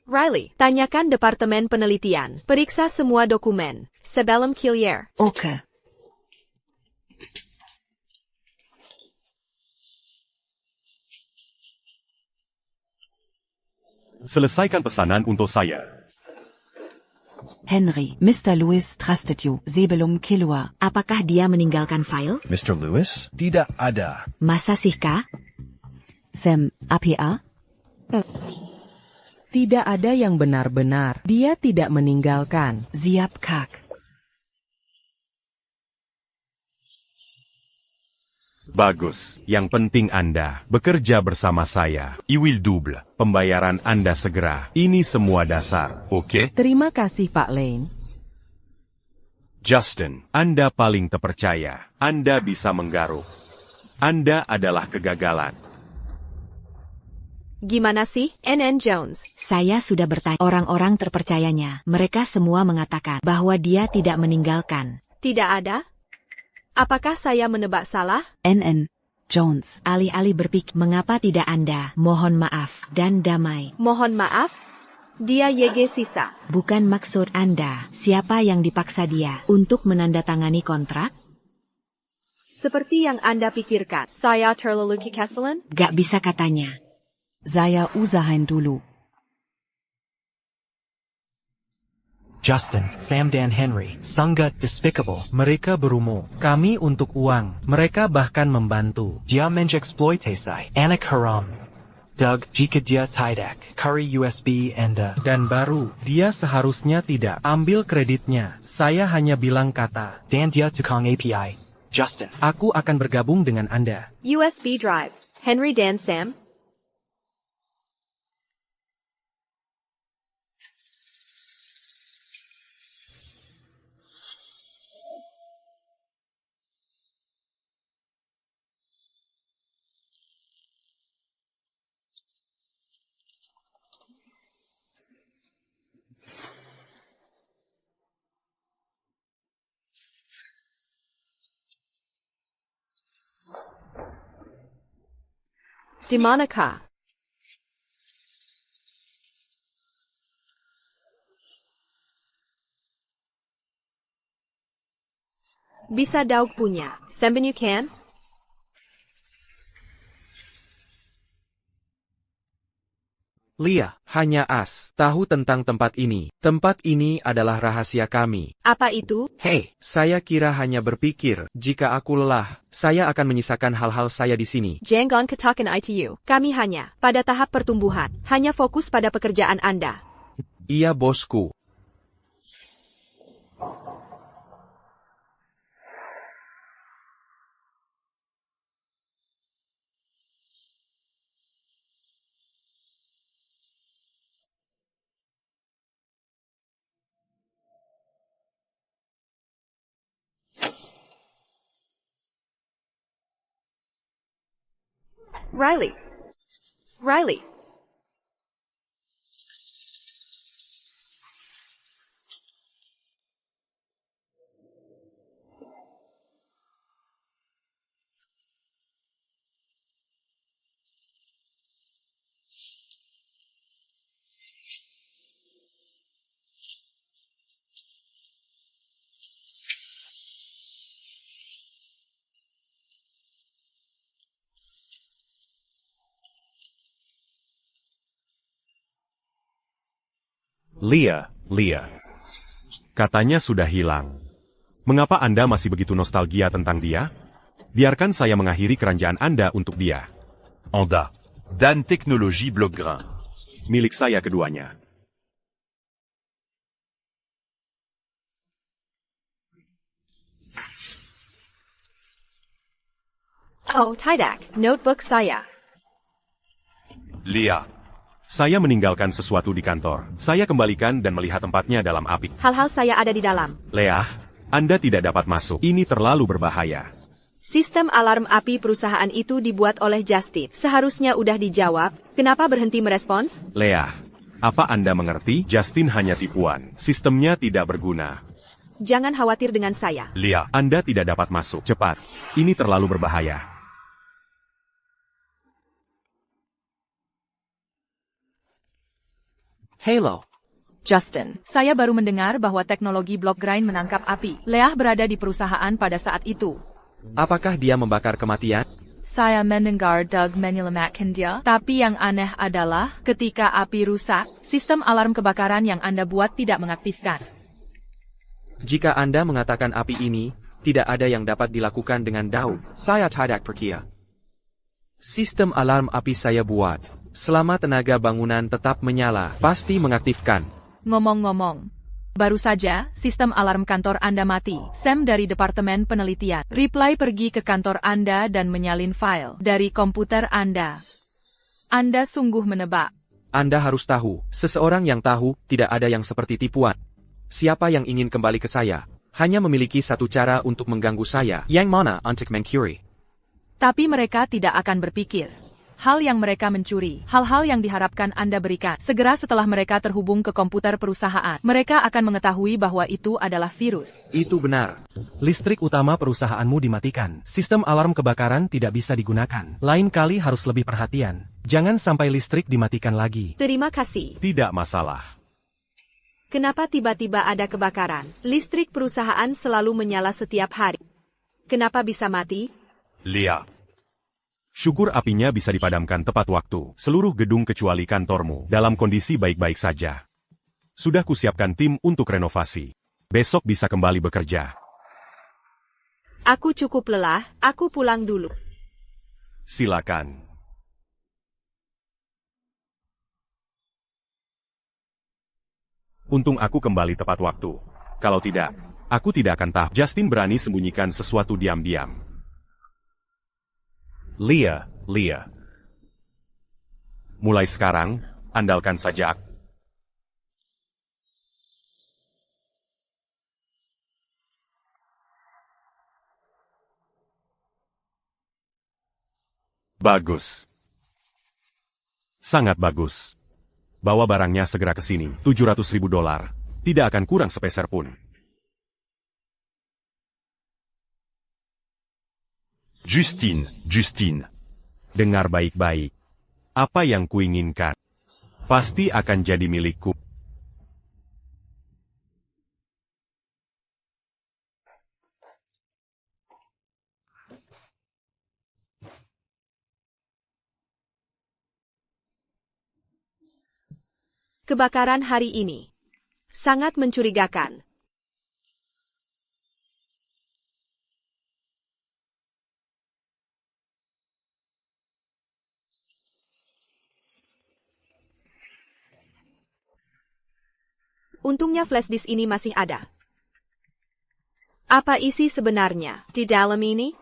Riley, tanyakan Departemen Penelitian. Periksa semua dokumen. Sebelum clear. Oke. Selesaikan pesanan untuk saya. Henry, Mr. Lewis trusted you sebelum keluar. Apakah dia meninggalkan file? Mr. Lewis? Tidak ada. Masa sih, Kak? Sam, APA? Tidak ada yang benar-benar. Dia tidak meninggalkan. Siap, Kak. Bagus, yang penting Anda bekerja bersama saya. Iwil double. Pembayaran Anda segera. Ini semua dasar. Ok. Terima kasih, Pak Lane. Justin, Anda paling terpercaya. Anda bisa menggaruk. Anda adalah kegagalan. Gimana sih, NN Jones? Saya sudah bertanya orang-orang terpercayanya. Mereka semua mengatakan bahwa dia tidak meninggalkan. Tidak ada? Apakah saya menebak salah? NN Jones. Alih-alih berpikir, mengapa tidak Anda? Mohon maaf dan damai. Mohon maaf? Dia YG sisa. Bukan maksud Anda. Siapa yang dipaksa dia untuk menandatangani kontrak? Seperti yang Anda pikirkan, saya terlalu kekaselen? Gak bisa katanya. Saya usahain dulu. Justin, Sam dan Henry, sangat despicable. Mereka berumu. Kami untuk uang. Mereka bahkan membantu. Dia mengeksploitasi anak haram. Doug, jika dia tidak, curry USB Anda. Dan baru, dia seharusnya tidak ambil kreditnya. Saya hanya bilang kata. Dan dia tukang API. Justin. Aku akan bergabung dengan Anda. USB drive. Henry dan Sam? Di manakah? Bisa Daug punya. Sembenyukan? Leah, hanya As tahu tentang tempat ini. Tempat ini adalah rahasia kami. Apa itu? Hei, saya kira hanya berpikir, jika aku lelah, saya akan menyisakan hal-hal saya di sini. Jangan katakan ITU. Kami hanya pada tahap pertumbuhan. Hanya fokus pada pekerjaan Anda. Iya bosku. Riley. Riley. Leah. Katanya sudah hilang. Mengapa Anda masih begitu nostalgia tentang dia? Biarkan saya mengakhiri kerajaan Anda untuk dia. Anda. Dan Teknologi Blockgrain. Milik saya keduanya. Oh, tidak. Notebook saya. Leah. Saya meninggalkan sesuatu di kantor. Saya kembalikan dan melihat tempatnya dalam api. Hal-hal saya ada di dalam. Leah, Anda tidak dapat masuk. Ini terlalu berbahaya. Sistem alarm api perusahaan itu dibuat oleh Justin. Seharusnya udah dijawab. Kenapa berhenti merespons? Leah, apa Anda mengerti? Justin hanya tipuan. Sistemnya tidak berguna. Jangan khawatir dengan saya. Leah. Anda tidak dapat masuk. Cepat. Ini terlalu berbahaya. Halo. Justin, saya baru mendengar bahwa teknologi Blockgrain menangkap api. Leah berada di perusahaan pada saat itu. Apakah dia membakar kematian? Saya mendengar Doug menyelamatkan dia, tapi yang aneh adalah ketika api rusak, sistem alarm kebakaran yang Anda buat tidak mengaktifkan. Jika Anda mengatakan api ini, tidak ada yang dapat dilakukan dengan daun, saya tidak percaya. Sistem alarm api saya buat. Selama tenaga bangunan tetap menyala, pasti mengaktifkan. Ngomong-ngomong, baru saja sistem alarm kantor Anda mati. Sam dari Departemen Penelitian. Reply pergi ke kantor Anda dan menyalin file dari komputer Anda. Anda sungguh menebak. Anda harus tahu, seseorang yang tahu, tidak ada yang seperti tipuan. Siapa yang ingin kembali ke saya, hanya memiliki satu cara untuk mengganggu saya, yang mana untuk mencuri. Tapi mereka tidak akan berpikir. Hal yang mereka mencuri, hal-hal yang diharapkan Anda berikan. Segera setelah mereka terhubung ke komputer perusahaan, mereka akan mengetahui bahwa itu adalah virus. Itu benar. Listrik utama perusahaanmu dimatikan. Sistem alarm kebakaran tidak bisa digunakan. Lain kali harus lebih perhatian. Jangan sampai listrik dimatikan lagi. Terima kasih. Tidak masalah. Kenapa tiba-tiba ada kebakaran? Listrik perusahaan selalu menyala setiap hari. Kenapa bisa mati? Leah. Syukur apinya bisa dipadamkan tepat waktu. Seluruh gedung kecuali kantormu dalam kondisi baik-baik saja. Sudah kusiapkan tim untuk renovasi. Besok bisa kembali bekerja. Aku cukup lelah, aku pulang dulu. Silakan. Untung aku kembali tepat waktu. Kalau tidak, aku tidak akan tahu. Justin berani sembunyikan sesuatu diam-diam. Leah. Mulai sekarang, andalkan saja aku. Bagus. Sangat bagus. Bawa barangnya segera ke sini. $700.000. Tidak akan kurang sepeser pun. Justine. Dengar baik-baik. Apa yang kuinginkan, pasti akan jadi milikku. Kebakaran hari ini sangat mencurigakan. Untungnya flash disk ini masih ada. Apa isi sebenarnya di dalam ini?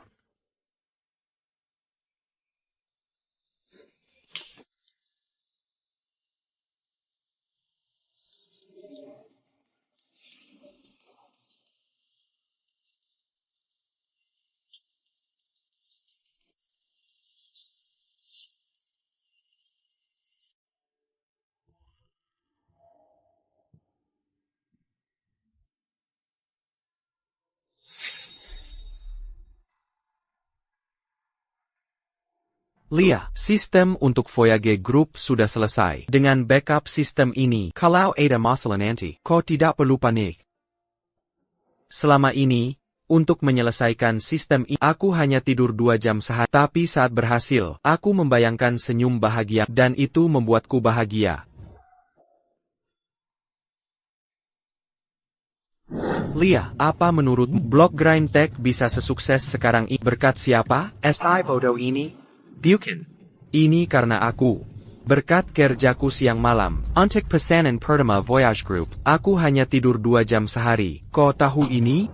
Leah, sistem untuk Voyage Group sudah selesai. Dengan backup sistem ini, kalau ada masalah nanti, kau tidak perlu panik. Selama ini, untuk menyelesaikan sistem ini, aku hanya tidur 2 jam sehari. Tapi saat berhasil, aku membayangkan senyum bahagia, dan itu membuatku bahagia. Leah, apa menurutmu Block Grind Tech bisa sesukses sekarang ini? Berkat siapa? SI bodoh ini? Bukan. Ini karena aku. Berkat kerjaku siang malam. Untuk pesanan pertama Voyage Group, aku hanya tidur 2 jam sehari. Kau tahu ini?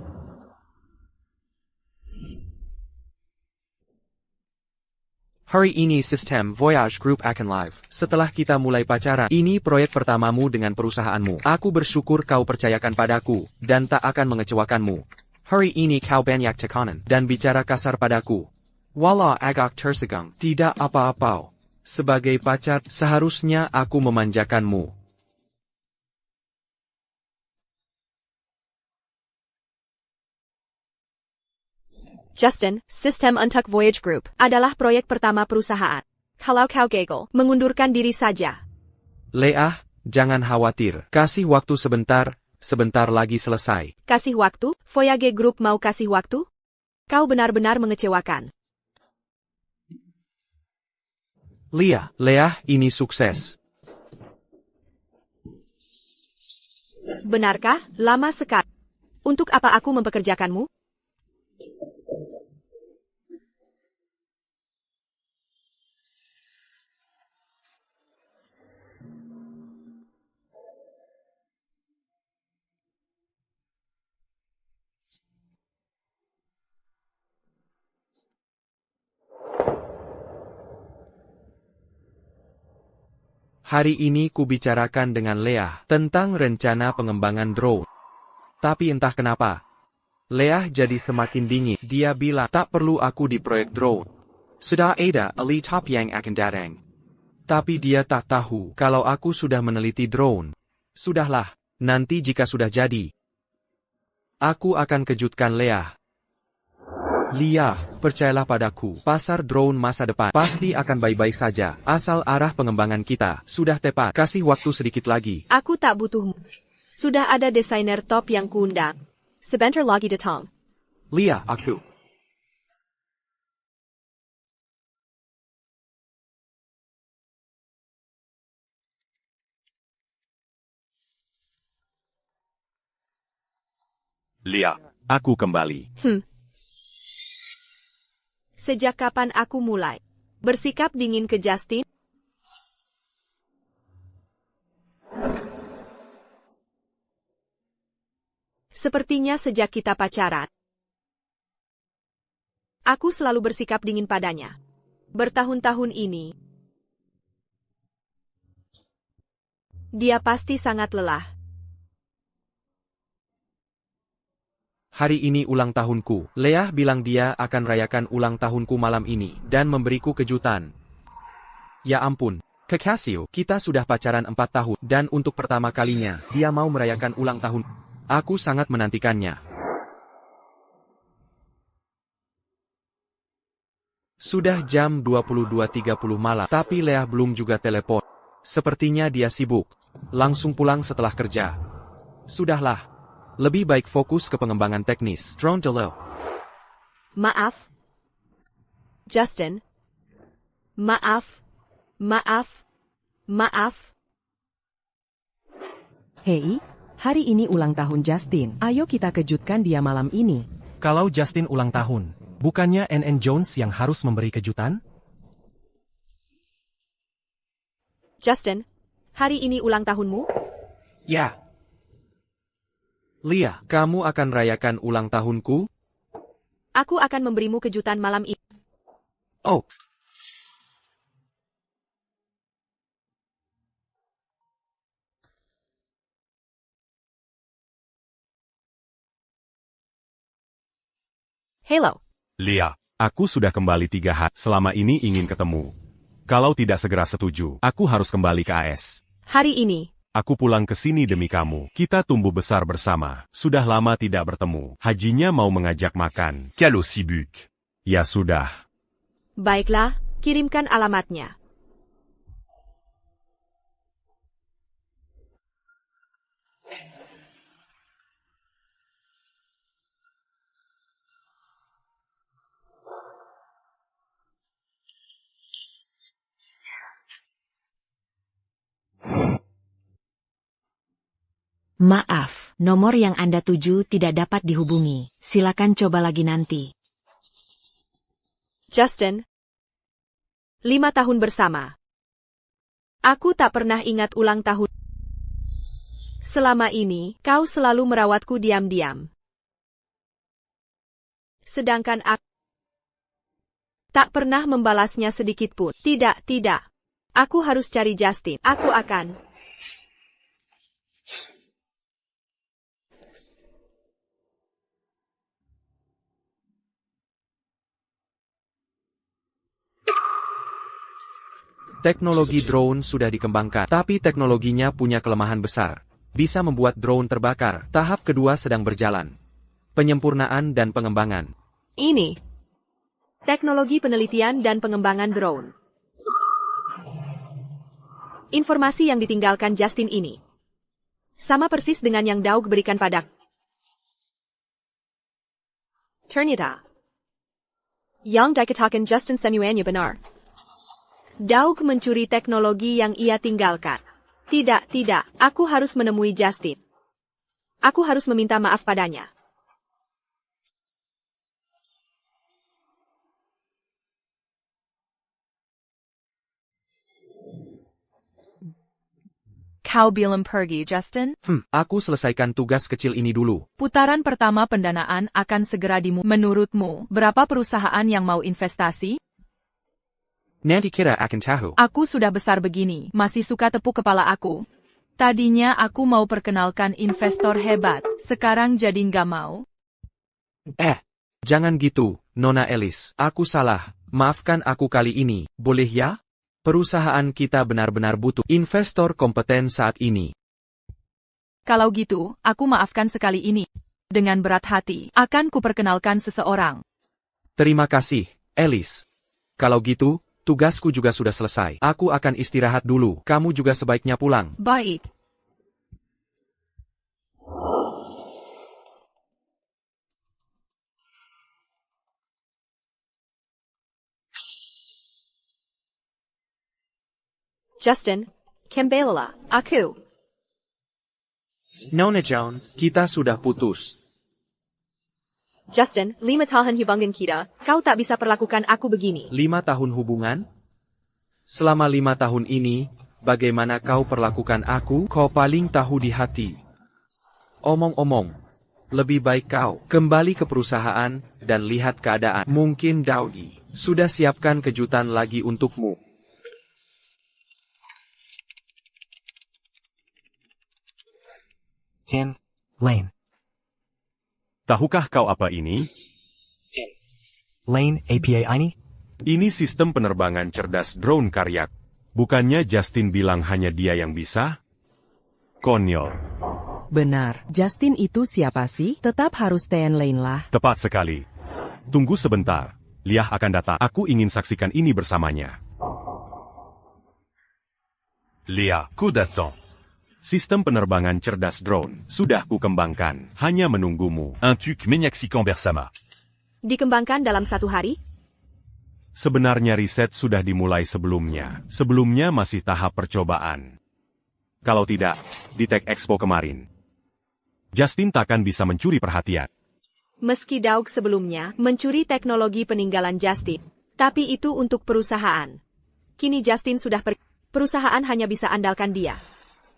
Hari ini sistem Voyage Group akan live. Setelah kita mulai pacaran, ini proyek pertamamu dengan perusahaanmu. Aku bersyukur kau percayakan padaku, dan tak akan mengecewakanmu. Hari ini kau banyak tekanan, dan bicara kasar padaku. Walau agak tersegang, tidak apa-apa. Sebagai pacar, seharusnya aku memanjakanmu. Justin, sistem untuk Voyage Group adalah proyek pertama perusahaan. Kalau kau gagal, mengundurkan diri saja. Leah, jangan khawatir. Kasih waktu sebentar, sebentar lagi selesai. Kasih waktu? Voyage Group mau kasih waktu? Kau benar-benar mengecewakan. Leah, ini sukses. Benarkah? Lama sekali. Untuk apa aku mempekerjakanmu? Hari ini kubicarakan dengan Leah tentang rencana pengembangan drone. Tapi entah kenapa, Leah jadi semakin dingin. Dia bilang tak perlu aku di proyek drone. Sudah ada ahli top yang akan datang. Tapi dia tak tahu kalau aku sudah meneliti drone. Sudahlah, nanti jika sudah jadi, aku akan kejutkan Leah. Leah, percayalah padaku, pasar drone masa depan pasti akan baik-baik saja, asal arah pengembangan kita sudah tepat. Kasih waktu sedikit lagi. Aku tak butuhmu. Sudah ada desainer top yang kuundang. Sebentar lagi datang. Leah, aku. Leah, aku kembali. Sejak kapan aku mulai bersikap dingin ke Justin? Sepertinya sejak kita pacaran. Aku selalu bersikap dingin padanya. Bertahun-tahun ini, dia pasti sangat lelah. Hari ini ulang tahunku. Leah bilang dia akan rayakan ulang tahunku malam ini dan memberiku kejutan. Ya ampun, kekasih, kita sudah pacaran 4 tahun dan untuk pertama kalinya dia mau merayakan ulang tahun. Aku sangat menantikannya. Sudah jam 22.30 malam, tapi Leah belum juga telepon. Sepertinya dia sibuk. Langsung pulang setelah kerja. Sudahlah. Lebih baik fokus ke pengembangan teknis drone dulu. Maaf. Justin. Maaf. Hei, hari ini ulang tahun Justin. Ayo kita kejutkan dia malam ini. Kalau Justin ulang tahun, bukannya NN Jones yang harus memberi kejutan? Justin, hari ini ulang tahunmu? Ya. Leah, kamu akan rayakan ulang tahunku? Aku akan memberimu kejutan malam ini. Oh. Hello. Leah, aku sudah kembali 3 hari. Selama ini ingin ketemu. Kalau tidak segera setuju, aku harus kembali ke AS. Hari ini. Aku pulang ke sini demi kamu. Kita tumbuh besar bersama. Sudah lama tidak bertemu. Hajinya mau mengajak makan. Kalau sibuk. Ya sudah. Baiklah, kirimkan alamatnya. Maaf, nomor yang Anda tuju tidak dapat dihubungi. Silakan coba lagi nanti. Justin. 5 tahun bersama. Aku tak pernah ingat ulang tahun. Selama ini, kau selalu merawatku diam-diam. Sedangkan aku tak pernah membalasnya sedikit pun. Tidak. Aku harus cari Justin. Aku akan... Teknologi drone sudah dikembangkan, tapi teknologinya punya kelemahan besar. Bisa membuat drone terbakar. Tahap kedua sedang berjalan. Penyempurnaan dan pengembangan. Ini. Teknologi penelitian dan pengembangan drone. Informasi yang ditinggalkan Justin ini sama persis dengan yang Daug berikan padaku. Ternyata, yang dikatakan Justin semuanya benar. Daug mencuri teknologi yang ia tinggalkan. Tidak, aku harus menemui Justin. Aku harus meminta maaf padanya. Kau belum pergi, Justin? Aku selesaikan tugas kecil ini dulu. Putaran pertama pendanaan akan segera dimulai. Menurutmu, berapa perusahaan yang mau investasi? Nanti kita akan tahu. Aku sudah besar begini, masih suka tepuk kepala aku. Tadinya aku mau perkenalkan investor hebat, sekarang jadi nggak mau. Jangan gitu, Nona Elis. Aku salah. Maafkan aku kali ini, boleh ya? Perusahaan kita benar-benar butuh investor kompeten saat ini. Kalau gitu, aku maafkan sekali ini. Dengan berat hati, akan kuperkenalkan seseorang. Terima kasih, Elis. Kalau gitu, tugasku juga sudah selesai. Aku akan istirahat dulu. Kamu juga sebaiknya pulang. Baik. Justin, kembalilah, aku. Nona Jones, kita sudah putus. Justin, 5 tahun hubungan kita, kau tak bisa perlakukan aku begini. 5 tahun hubungan? Selama 5 tahun ini, bagaimana kau perlakukan aku? Kau paling tahu di hati. Omong-omong, lebih baik kau kembali ke perusahaan dan lihat keadaan. Mungkin Daudi sudah siapkan kejutan lagi untukmu. Tin, Lane. Tahukah kau apa ini? Tin, Lane APA ini? Ini sistem penerbangan cerdas drone karyak. Bukannya Justin bilang hanya dia yang bisa? Konyol. Benar, Justin itu siapa sih? Tetap harus Tin Lane lah. Tepat sekali. Tunggu sebentar. Liah akan datang. Aku ingin saksikan ini bersamanya. Léa, code attend. Sistem penerbangan cerdas drone sudah kukembangkan. Hanya menunggumu. Un tuc Menyaksikan bersama. Dikembangkan dalam 1 hari? Sebenarnya riset sudah dimulai sebelumnya. Sebelumnya masih tahap percobaan. Kalau tidak, di Tech Expo kemarin, Justin takkan bisa mencuri perhatian. Meski Daug sebelumnya mencuri teknologi peninggalan Justin, tapi itu untuk perusahaan. Kini Justin sudah pergi. Perusahaan hanya bisa andalkan dia.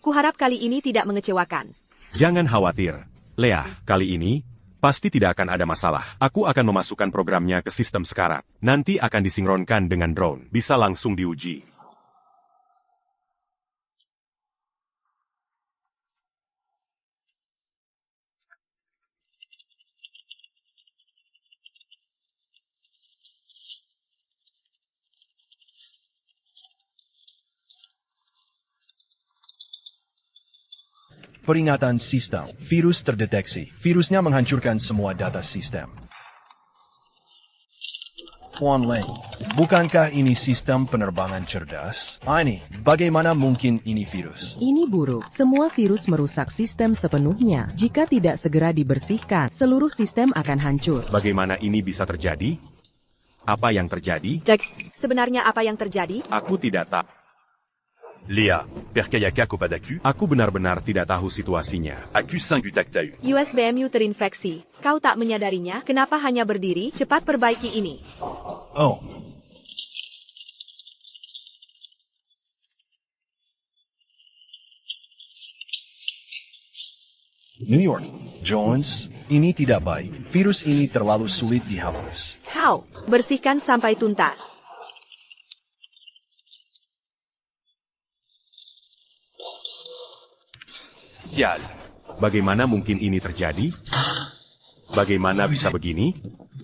Kuharap kali ini tidak mengecewakan. Jangan khawatir, Leah. Kali ini, pasti tidak akan ada masalah. Aku akan memasukkan programnya ke sistem sekarang. Nanti akan disinkronkan dengan drone. Bisa langsung diuji. Peringatan sistem. Virus terdeteksi. Virusnya menghancurkan semua data sistem. Tuan Lane, bukankah ini sistem penerbangan cerdas? Ini, bagaimana mungkin ini virus? Ini buruk. Semua virus merusak sistem sepenuhnya. Jika tidak segera dibersihkan, seluruh sistem akan hancur. Bagaimana ini bisa terjadi? Apa yang terjadi? Sebenarnya apa yang terjadi? Aku tidak tahu. Léa, Perkayaka Kopadaku, Aku benar-benar tidak tahu situasinya. Acu 5 du Tactau. USBMU terinfeksi. Kau tak menyadarinya? Kenapa hanya berdiri? Cepat perbaiki ini. Oh. New York. Jones, ini tidak baik. Virus ini terlalu sulit dihapus. Kau, bersihkan sampai tuntas. Sial. Bagaimana mungkin ini terjadi? Bagaimana bisa begini?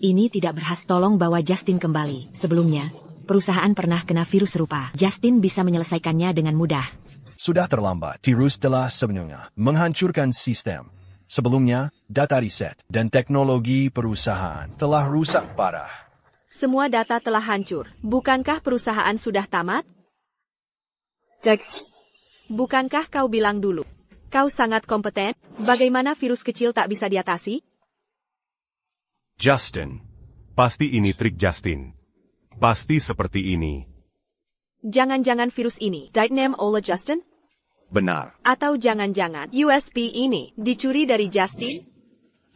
Ini tidak berhasil. Tolong bawa Justin kembali. Sebelumnya, perusahaan pernah kena virus serupa. Justin bisa menyelesaikannya dengan mudah. Sudah terlambat. Virus telah sebenarnya menghancurkan sistem. Sebelumnya, data riset dan teknologi perusahaan telah rusak parah. Semua data telah hancur. Bukankah perusahaan sudah tamat? Bukankah kau bilang dulu? Kau sangat kompeten. Bagaimana virus kecil tak bisa diatasi? Justin. Pasti ini trik Justin. Pasti seperti ini. Jangan-jangan virus ini diagnosed oleh Justin? Benar. Atau jangan-jangan USB ini dicuri dari Justin?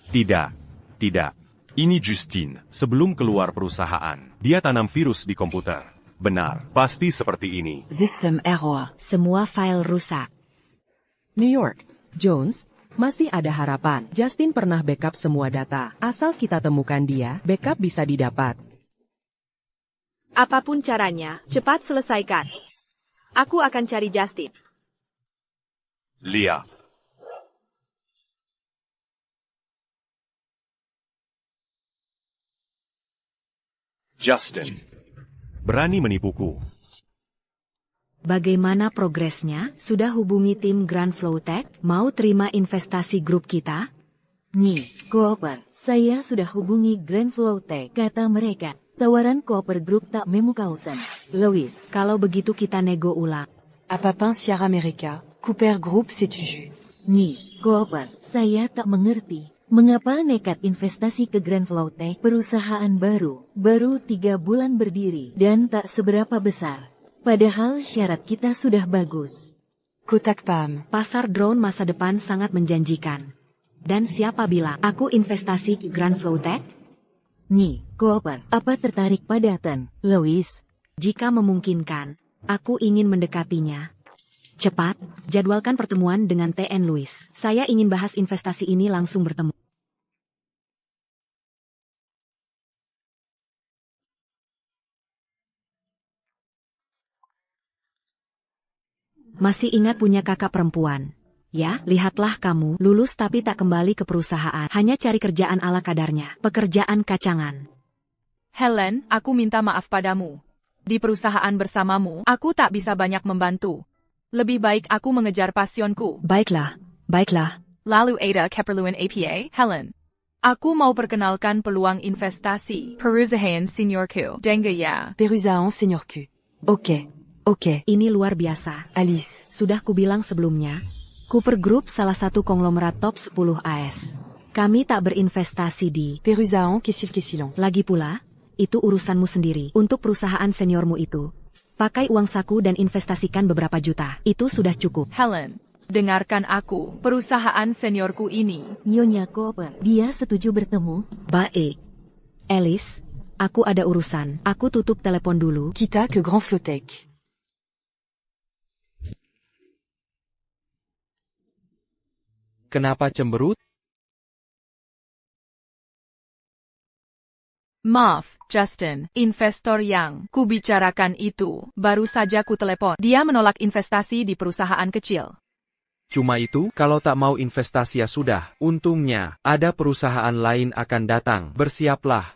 Tidak. Tidak. Ini Justin. Sebelum keluar perusahaan, dia tanam virus di komputer. Benar. Pasti seperti ini. System error. Semua file rusak. New York. Jones, masih ada harapan. Justin pernah backup semua data. Asal kita temukan dia, backup bisa didapat. Apapun caranya, cepat selesaikan. Aku akan cari Justin. Leah. Justin. Berani menipuku. Bagaimana progresnya? Sudah hubungi tim Grand Flow Tech? Mau terima investasi grup kita? Nih, Cooper, saya sudah hubungi Grand Flow Tech. Kata mereka, tawaran Cooper Group tak memukaukan. Louis, kalau begitu kita nego ulang. Apapun Sierra America, Cooper Group setuju. Nih, Cooper, saya tak mengerti. Mengapa nekat investasi ke Grand Flow Tech? Perusahaan baru 3 bulan berdiri dan tak seberapa besar. Padahal syarat kita sudah bagus. Kotak Pam. Pasar drone masa depan sangat menjanjikan. Dan siapa bilang aku investasi ke Grand Flow Tech? Nih, Cooper, apa tertarik pada Tan, Louis? Jika memungkinkan, aku ingin mendekatinya. Cepat, jadwalkan pertemuan dengan TN Louis. Saya ingin bahas investasi ini langsung bertemu. Masih ingat punya kakak perempuan? Ya, lihatlah kamu, lulus tapi tak kembali ke perusahaan. Hanya cari kerjaan ala kadarnya, pekerjaan kacangan. Helen, aku minta maaf padamu. Di perusahaan bersamamu, aku tak bisa banyak membantu. Lebih baik aku mengejar pasionku. Baiklah, baiklah. Lalu ada keperluan APA, Helen. Aku mau perkenalkan peluang investasi. Perusahaan seniorku. Dengar ya. Perusahaan seniorku. Oke. Ini luar biasa. Alice. Sudah kubilang sebelumnya, Cooper Group salah satu konglomerat top 10 AS. Kami tak berinvestasi di Perusahaan Kesil-Kesilon. Lagi pula, itu urusanmu sendiri. Untuk perusahaan seniormu itu, pakai uang saku dan investasikan beberapa juta. Itu sudah cukup. Helen, dengarkan aku. Perusahaan seniorku ini. Nyonya Cooper, dia setuju bertemu? Baik. Alice, aku ada urusan. Aku tutup telepon dulu. Kita ke Grand Flow Tech. Kenapa cemberut? Maaf, Justin, investor yang kubicarakan itu, baru saja ku telepon. Dia menolak investasi di perusahaan kecil. Cuma itu, kalau tak mau investasi ya sudah. Untungnya, ada perusahaan lain akan datang. Bersiaplah.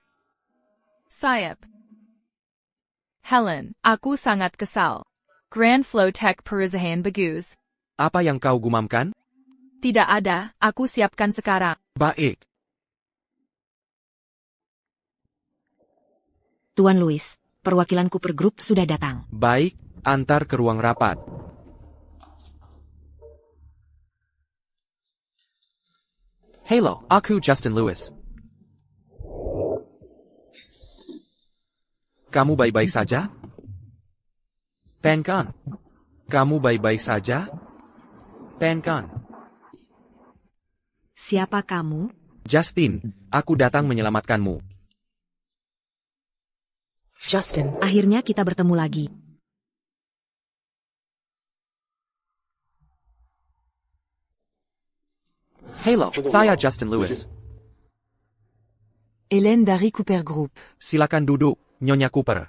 Sayap. Helen, aku sangat kesal. Grand Flow Tech perusahaan bagus. Apa yang kau gumamkan? Tidak ada, aku siapkan sekarang. Baik. Tuan Louis, perwakilan Cooper Group sudah datang. Baik, antar ke ruang rapat. Halo, aku Justin Louis. Kamu baik-baik saja? Penkan. Kamu baik-baik saja? Penkan. Siapa kamu? Justin, aku datang menyelamatkanmu. Justin. Akhirnya kita bertemu lagi. Halo, saya Justin Louis. Hélène dari Cooper Group. Silakan duduk, Nyonya Cooper.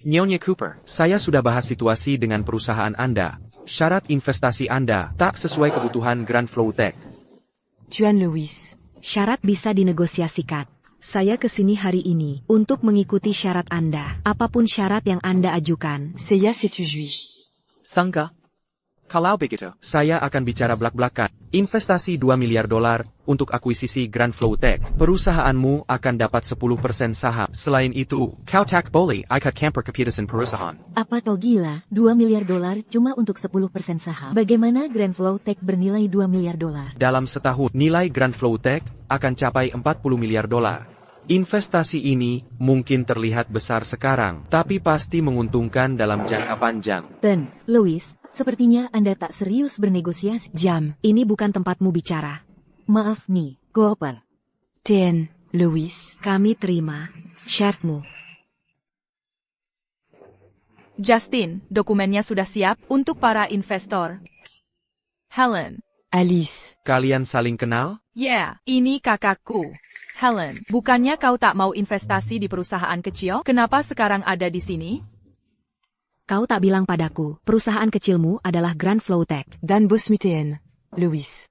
Nyonya Cooper, saya sudah bahas situasi dengan perusahaan Anda. Syarat investasi Anda tak sesuai kebutuhan Grand Flow Tech. Tuan Louis. Syarat bisa dinegosiasikan. Saya kesini hari ini untuk mengikuti syarat Anda. Apapun syarat yang Anda ajukan. Saya setuju. Sangka? Kalau begitu, saya akan bicara belak-belakan. Investasi $2 miliar untuk akuisisi Grand Flow Tech. Perusahaanmu akan dapat 10% saham. Selain itu, kau tak boleh ikut camper keputusan perusahaan. Apa kau gila? $2 miliar cuma untuk 10% saham. Bagaimana Grand Flow Tech bernilai $2 miliar? Dalam setahun, nilai Grand Flow Tech akan capai $40 miliar. Investasi ini mungkin terlihat besar sekarang, tapi pasti menguntungkan dalam jangka panjang. Ten, Louis, sepertinya Anda tak serius bernegosiasi. Jam, ini bukan tempatmu bicara. Maaf nih, Cooper. Ten, Louis. Kami terima syaratmu. Justin, dokumennya sudah siap untuk para investor. Helen. Alice. Kalian saling kenal? Yeah, ini kakakku. Helen, bukannya kau tak mau investasi di perusahaan kecil? Kenapa sekarang ada di sini? Kau tak bilang padaku, perusahaan kecilmu adalah Grand Flowtech. Dan bos Mitten. Louis.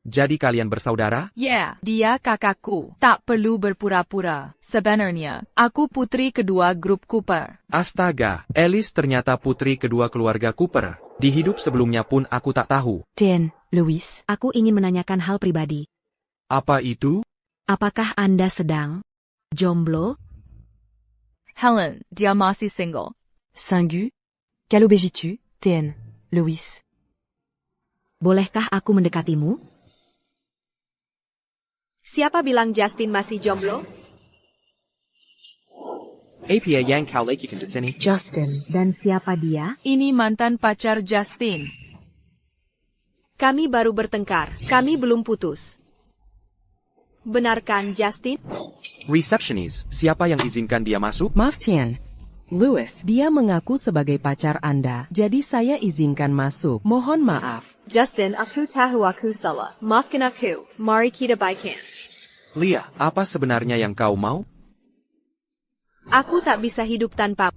Jadi kalian bersaudara? Yeah, dia kakakku. Tak perlu berpura-pura. Sebenarnya, aku putri kedua grup Cooper. Astaga, Alice ternyata putri kedua keluarga Cooper. Di hidup sebelumnya pun aku tak tahu. Tien, Louis. Aku ingin menanyakan hal pribadi. Apa itu? Apakah Anda sedang jomblo? Helen, dia masih single. Singu. Calobégitu, Tien, Louis. Bolehkah aku mendekatimu? Siapa bilang Justin masih jomblo? APA yang kau lakukan di sini? Justin. Dan siapa dia? Ini mantan pacar Justin. Kami baru bertengkar. Kami belum putus. Benarkan, Justin? Receptionist, siapa yang izinkan dia masuk? Maaf Tien. Louis, dia mengaku sebagai pacar Anda, jadi saya izinkan masuk. Mohon maaf. Justin, aku tahu aku salah. Maafkan aku. Mari kita baikan. Leah, apa sebenarnya yang kau mau? Aku tak bisa hidup tanpa.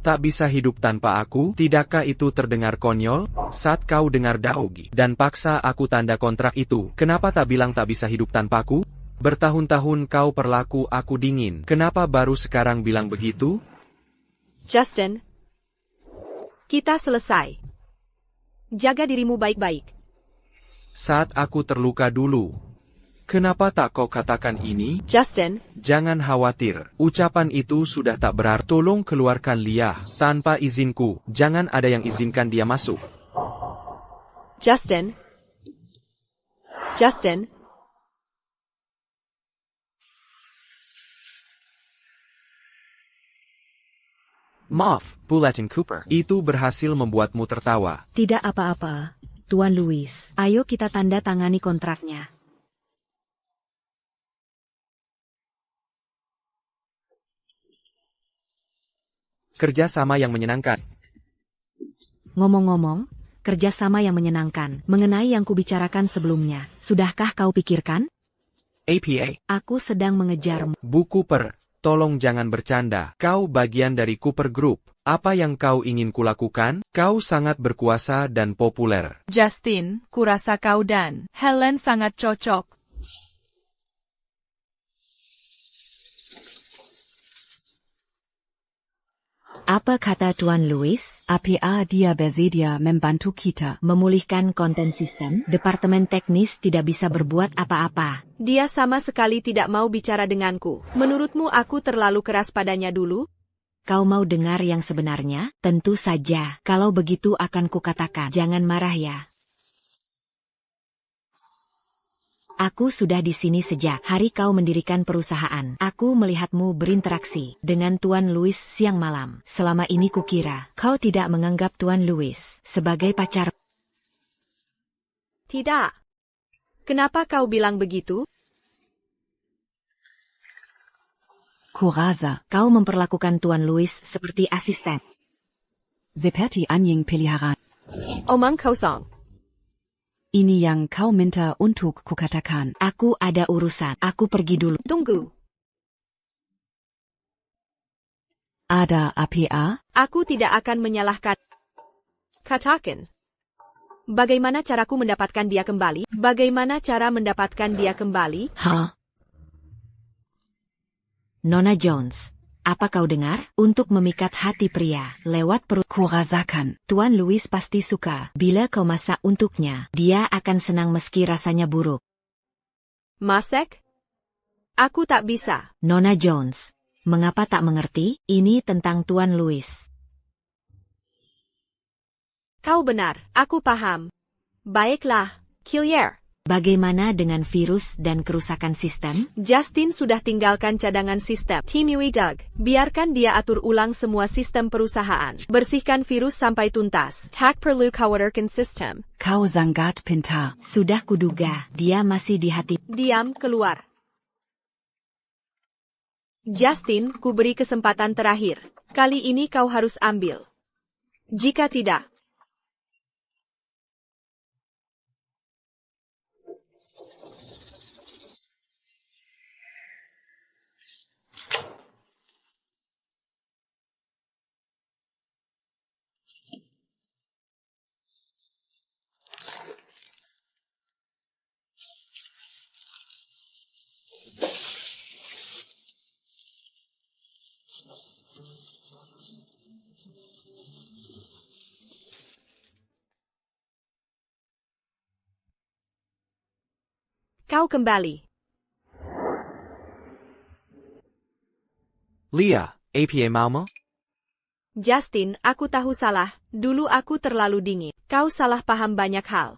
Tak bisa hidup tanpa aku? Tidakkah itu terdengar konyol? Saat kau dengar Daogi dan paksa aku tanda kontrak itu, kenapa tak bilang tak bisa hidup tanpaku? Bertahun-tahun kau perlaku aku dingin, kenapa baru sekarang bilang begitu? Justin, kita selesai. Jaga dirimu baik-baik. Saat aku terluka dulu. Kenapa tak kau katakan ini? Justin, jangan khawatir. Ucapan itu sudah tak berarti. Tolong keluarkan Leah tanpa izinku. Jangan ada yang izinkan dia masuk. Justin. Justin. Maaf, Bulletin Cooper. Itu berhasil membuatmu tertawa. Tidak apa-apa, Tuan Louis. Ayo kita tanda tangani kontraknya. Kerjasama yang menyenangkan. Ngomong-ngomong, kerjasama yang menyenangkan. Mengenai yang kubicarakan sebelumnya, sudahkah kau pikirkan? APA. Aku sedang mengejarmu. Bu Cooper. Tolong jangan bercanda. Kau bagian dari Cooper Group. Apa yang kau ingin kulakukan? Kau sangat berkuasa dan populer. Justin, kurasa kau dan Helen sangat cocok. Apa kata Tuan Louis? APA dia bersedia membantu kita. Memulihkan konten sistem, Departemen Teknis tidak bisa berbuat apa-apa. Dia sama sekali tidak mau bicara denganku. Menurutmu aku terlalu keras padanya dulu? Kau mau dengar yang sebenarnya? Tentu saja. Kalau begitu akan kukatakan. Jangan marah ya. Aku sudah di sini sejak hari kau mendirikan perusahaan. Aku melihatmu berinteraksi dengan Tuan Louis siang malam. Selama ini kukira kau tidak menganggap Tuan Louis sebagai pacar. Tidak. Kenapa kau bilang begitu? Kurasa, kau memperlakukan Tuan Louis seperti asisten. Seperti anjing peliharaan. Omong kosong. Ini yang kau minta untuk kukatakan. Aku ada urusan. Aku pergi dulu. Tunggu. Ada APA? Aku tidak akan menyalahkan. Katakan. Bagaimana caraku mendapatkan dia kembali? Bagaimana cara mendapatkan dia kembali? Nona Jones. Apa kau dengar? Untuk memikat hati pria, lewat perut. Kurasakan. Tuan Louis pasti suka. Bila kau masak untuknya, dia akan senang meski rasanya buruk. Masak? Aku tak bisa. Nona Jones. Mengapa tak mengerti? Ini tentang Tuan Louis. Kau benar, aku paham. Baiklah, Killier. Bagaimana dengan virus dan kerusakan sistem? Justin sudah tinggalkan cadangan sistem. Tim Yui Doug, biarkan dia atur ulang semua sistem perusahaan. Bersihkan virus sampai tuntas. Tak perlu khawatirkan sistem. Kau sangat pintar. Sudah kuduga, dia masih di hati. Diam, keluar. Justin, ku beri kesempatan terakhir. Kali ini kau harus ambil. Jika tidak, kau kembali. Leah, apa maumu? Justin, aku tahu salah. Dulu aku terlalu dingin. Kau salah paham banyak hal.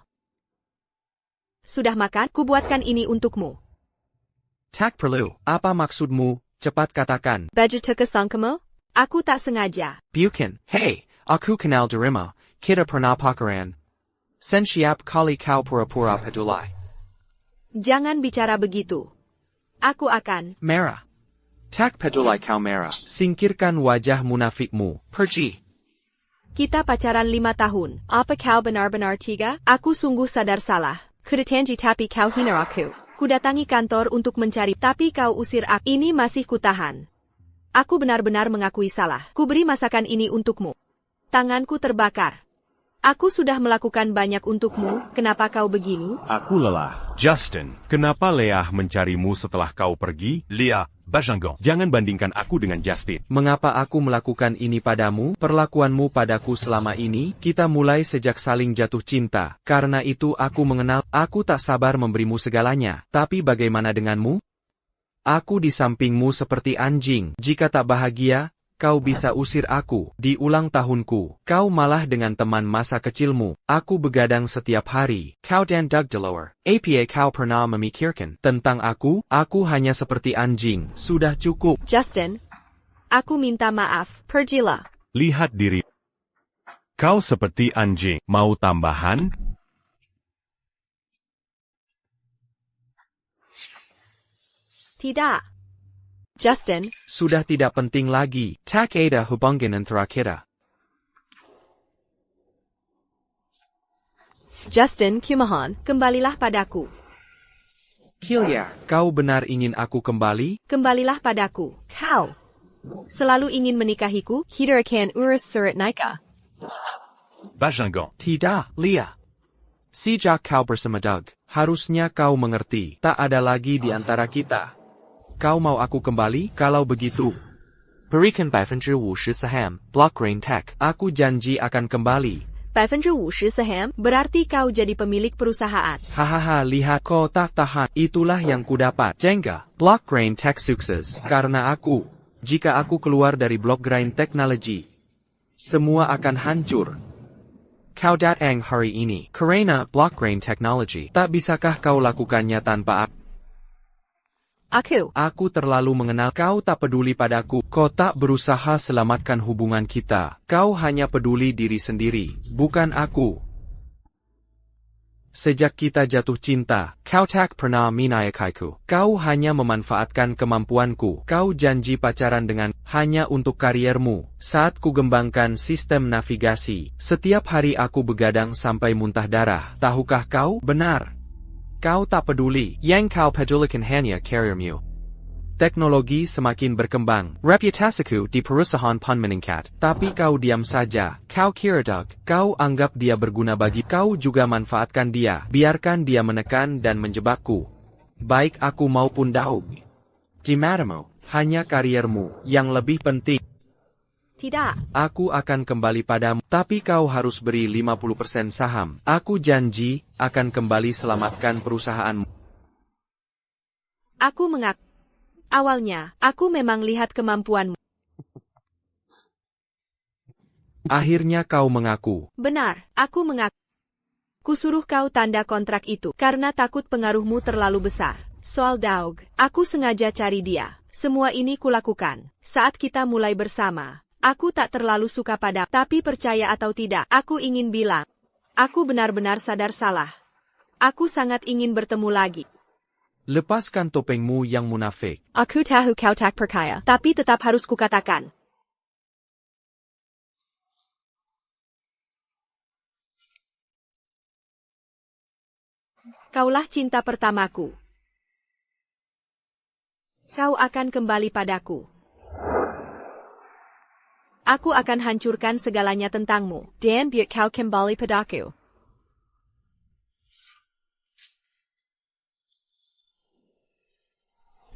Sudah makan? Kubuatkan ini untukmu. Tak perlu. Apa maksudmu? Cepat katakan. Baju terkesangkamu? Aku tak sengaja. Bukan. Hey, aku kenal dirimu. Kita pernah pacaran. Sen siap kali kau pura-pura peduli. Jangan bicara begitu. Aku akan Merah. Tak peduli kau merah. Singkirkan wajah munafikmu. Pergi. Kita pacaran 5 tahun. Apa kau benar-benar tega? Aku sungguh sadar salah. Kudatangi tapi kau hina aku. Kudatangi kantor untuk mencari, tapi kau usir aku. Ini masih kutahan. Aku benar-benar mengakui salah. Ku beri masakan ini untukmu. Tanganku terbakar. Aku sudah melakukan banyak untukmu, kenapa kau begini? Aku lelah. Justin, kenapa Leah mencarimu setelah kau pergi? Leah, Bajangan. Jangan bandingkan aku dengan Justin. Mengapa aku melakukan ini padamu? Perlakuanmu padaku selama ini, kita mulai sejak saling jatuh cinta. Karena itu aku mengenal, aku tak sabar memberimu segalanya. Tapi bagaimana denganmu? Aku di sampingmu seperti anjing. Jika tak bahagia, kau bisa usir aku. Di ulang tahunku, kau malah dengan teman masa kecilmu. Aku begadang setiap hari. Kau dan Doug Delaware. Apa kau pernah memikirkan tentang aku? Aku hanya seperti anjing. Sudah cukup. Justin, aku minta maaf. Pergilah. Lihat diri. Kau seperti anjing. Mau tambahan? Tidak. Justin, sudah tidak penting lagi. Tak ada hubungan antara kita. Justin, kumohon, kembalilah padaku. Kilya, kau benar ingin aku kembali? Kembalilah padaku. Kau selalu ingin menikahiku? Kita akan urus surat nikah. Bajangan. Tidak, Leah. Sejak kau bersama Doug, harusnya kau mengerti. Tak ada lagi di antara kita. Kau mau aku kembali? Kalau begitu, berikan 50% saham, Blockgrain Tech. Aku janji akan kembali. 50% saham, berarti kau jadi pemilik perusahaan. Hahaha, lihat kau tak tahan. Itulah yang kudapat. Jengga, Blockgrain Tech sukses. Karena aku. Jika aku keluar dari Blockgrain Technology, semua akan hancur. Kau datang hari ini karena Blockgrain Technology. Tak bisakah kau lakukannya tanpa aku? Aku terlalu mengenal kau, tak peduli padaku. Kau tak berusaha selamatkan hubungan kita. Kau hanya peduli diri sendiri, bukan aku. Sejak kita jatuh cinta, kau tak pernah menyukaiku. Kau hanya memanfaatkan kemampuanku. Kau janji pacaran dengan hanya untuk kariermu. Saat ku gembangkan sistem navigasi, setiap hari aku begadang sampai muntah darah. Tahukah kau? Benar. Kau tak peduli. Yang kau pedulikan hanya kariermu. Teknologi semakin berkembang. Reputasiku di perusahaan pun meningkat. Tapi kau diam saja. Kau kira Doug. Kau anggap dia berguna bagi kau, juga manfaatkan dia. Biarkan dia menekan dan menjebakku. Baik aku maupun Doug. Di matamu, hanya kariermu yang lebih penting. Tidak. Aku akan kembali padamu, tapi kau harus beri 50% saham. Aku janji akan kembali selamatkan perusahaanmu. Aku mengaku. Awalnya, aku memang lihat kemampuanmu. Akhirnya kau mengaku. Benar, aku mengaku. Kusuruh kau tanda kontrak itu, karena takut pengaruhmu terlalu besar. Soal Doug, aku sengaja cari dia. Semua ini kulakukan. Saat kita mulai bersama, aku tak terlalu suka pada, tapi percaya atau tidak, aku ingin bilang. Aku benar-benar sadar salah. Aku sangat ingin bertemu lagi. Lepaskan topengmu yang munafik. Aku tahu kau tak percaya, tapi tetap harus kukatakan. Kaulah cinta pertamaku. Kau akan kembali padaku. Aku akan hancurkan segalanya tentangmu. Dan biar kau kembali padaku.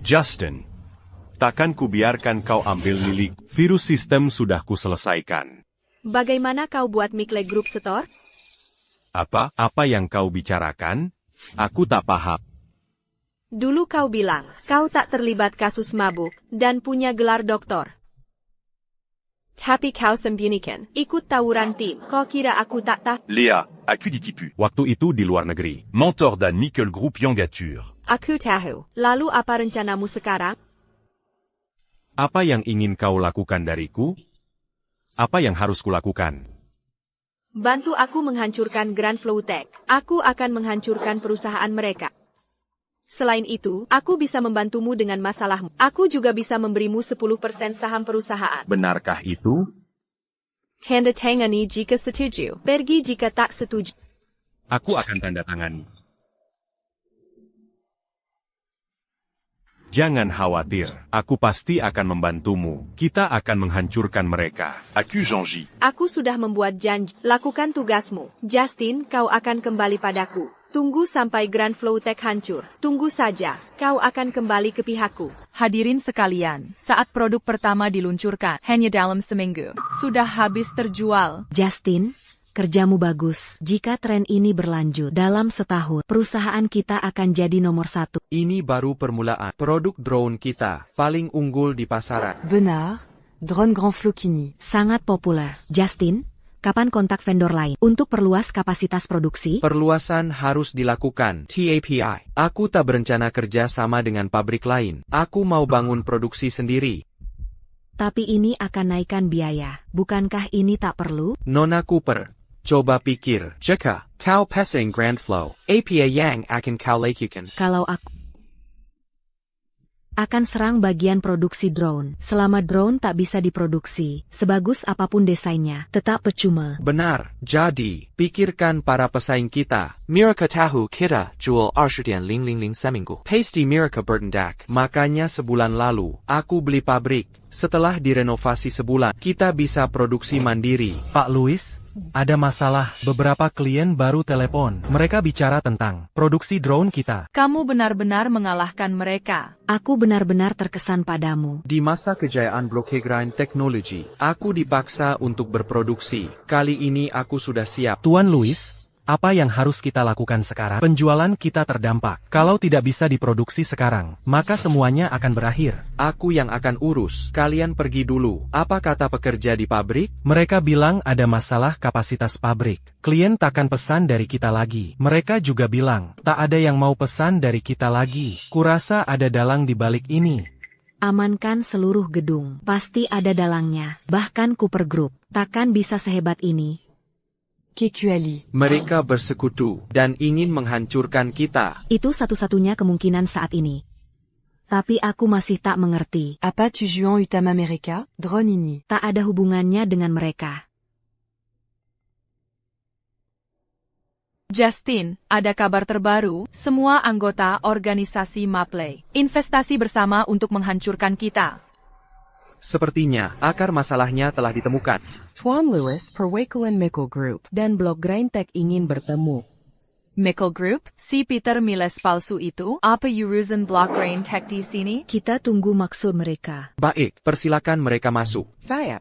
Justin, takkan kubiarkan kau ambil milik. Virus sistem sudah kuselesaikan. Bagaimana kau buat Mikle Group Store? Apa yang kau bicarakan? Aku tak paham. Dulu kau bilang, kau tak terlibat kasus mabuk, dan punya gelar doktor. Tapi kau sembunyikan, ikut tawuran tim. Kau kira aku tak tahu? Léa, accuditipu. Waktu itu di luar negeri. Mentor dan Mikkel Group Yangature. Aku tahu. Lalu apa rencanamu sekarang? Apa yang ingin kau lakukan dariku? Apa yang harus kulakukan? Bantu aku menghancurkan Grand Flowtech. Aku akan menghancurkan perusahaan mereka. Selain itu, aku bisa membantumu dengan masalahmu. Aku juga bisa memberimu 10% saham perusahaan. Benarkah itu? Tanda tangani jika setuju. Pergi jika tak setuju. Aku akan tanda tangani. Jangan khawatir, aku pasti akan membantumu. Kita akan menghancurkan mereka. Aku Jean-J. Aku sudah membuat janji. Lakukan tugasmu. Justin, kau akan kembali padaku. Tunggu sampai Grand Flowtech hancur. Tunggu saja, kau akan kembali ke pihakku. Hadirin sekalian, saat produk pertama diluncurkan, hanya dalam seminggu, sudah habis terjual. Justin, kerjamu bagus. Jika tren ini berlanjut dalam setahun, perusahaan kita akan jadi nomor 1. Ini baru permulaan. Produk drone kita paling unggul di pasaran. Benar, drone Grand Flokini. Sangat populer. Justin, kapan kontak vendor lain untuk perluas kapasitas produksi? Perluasan harus dilakukan. TAPI. Aku tak berencana kerja sama dengan pabrik lain. Aku mau bangun produksi sendiri. Tapi ini akan naikkan biaya. Bukankah ini tak perlu? Nona Cooper, coba pikir. Jika kau pasang Grand Flow, API yang akan kau lakukan. Kalau aku akan serang bagian produksi drone. Selama drone tak bisa diproduksi, sebagus apapun desainnya, tetap percuma. Benar, jadi, pikirkan para pesaing kita. Mereka tahu kita jual 20.000 seminggu. Pasti mereka bertindak. Makanya sebulan lalu, aku beli pabrik. Setelah direnovasi sebulan, kita bisa produksi mandiri. Pak Louis, ada masalah. Beberapa klien baru telepon. Mereka bicara tentang produksi drone kita. Kamu benar-benar mengalahkan mereka. Aku benar-benar terkesan padamu. Di masa kejayaan blockchain teknologi, aku dipaksa untuk berproduksi. Kali ini aku sudah siap. Tuan Louis, apa yang harus kita lakukan sekarang? Penjualan kita terdampak. Kalau tidak bisa diproduksi sekarang, maka semuanya akan berakhir. Aku yang akan urus. Kalian pergi dulu. Apa kata pekerja di pabrik? Mereka bilang ada masalah kapasitas pabrik. Klien takkan pesan dari kita lagi. Mereka juga bilang, tak ada yang mau pesan dari kita lagi. Kurasa ada dalang di balik ini. Amankan seluruh gedung. Pasti ada dalangnya. Bahkan Cooper Group. Takkan bisa sehebat ini. KQLI. Mereka bersekutu dan ingin menghancurkan kita. Itu satu-satunya kemungkinan saat ini. Tapi aku masih tak mengerti. Apa tujuan utama mereka, drone ini? Tak ada hubungannya dengan mereka. Justin, ada kabar terbaru, semua anggota organisasi Maple investasi bersama untuk menghancurkan kita. Sepertinya, akar masalahnya telah ditemukan. Tuan Louis, Perwakilan Mikkel Group, dan Blockgrain Tech ingin bertemu. Mikkel Group, si Peter Miles palsu itu, apa urusan Blockgrain Tech di sini? Kita tunggu maksud mereka. Baik, persilakan mereka masuk. Saya.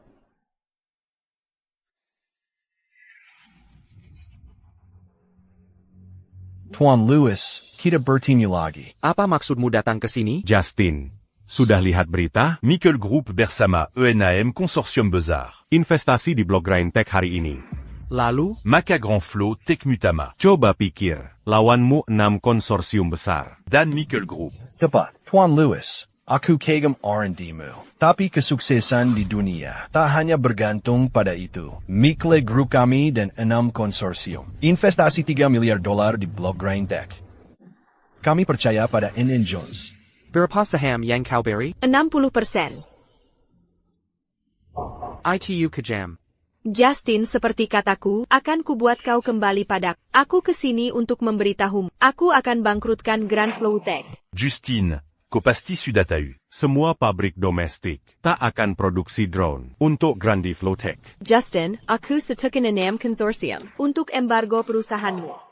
Tuan Louis, kita bertemu lagi. Apa maksudmu datang ke sini? Justin, sudah lihat berita? Mikkel Group bersama ENAM Consortium Besar. Investasi di Blockgrain Tech hari ini. Lalu? Maca Grand Flow Techmutama. Coba pikir, lawanmu 6 konsorsium besar. Dan Mikkel Group. Tepat, Tuan Louis. Aku kagum R&D-mu. Tapi kesuksesan di dunia tak hanya bergantung pada itu. Mikle Group kami dan 6 konsorsium. Investasi $3 miliar di Blockgrain Tech. Kami percaya pada NN Jones. Berapa saham yang kau beri? 60%. ITU kejam. Justin, seperti kataku, akan kubuat kau kembali padaku. Aku kesini untuk memberitahumu. Aku akan bangkrutkan Grand Flowtech. Justine, qu'au pasti Sudatau. Semua pabrik domestik tak akan produksi drone untuk Grandi Flowtech. Justin, aku setukan enam konsorsium untuk embargo perusahaanmu.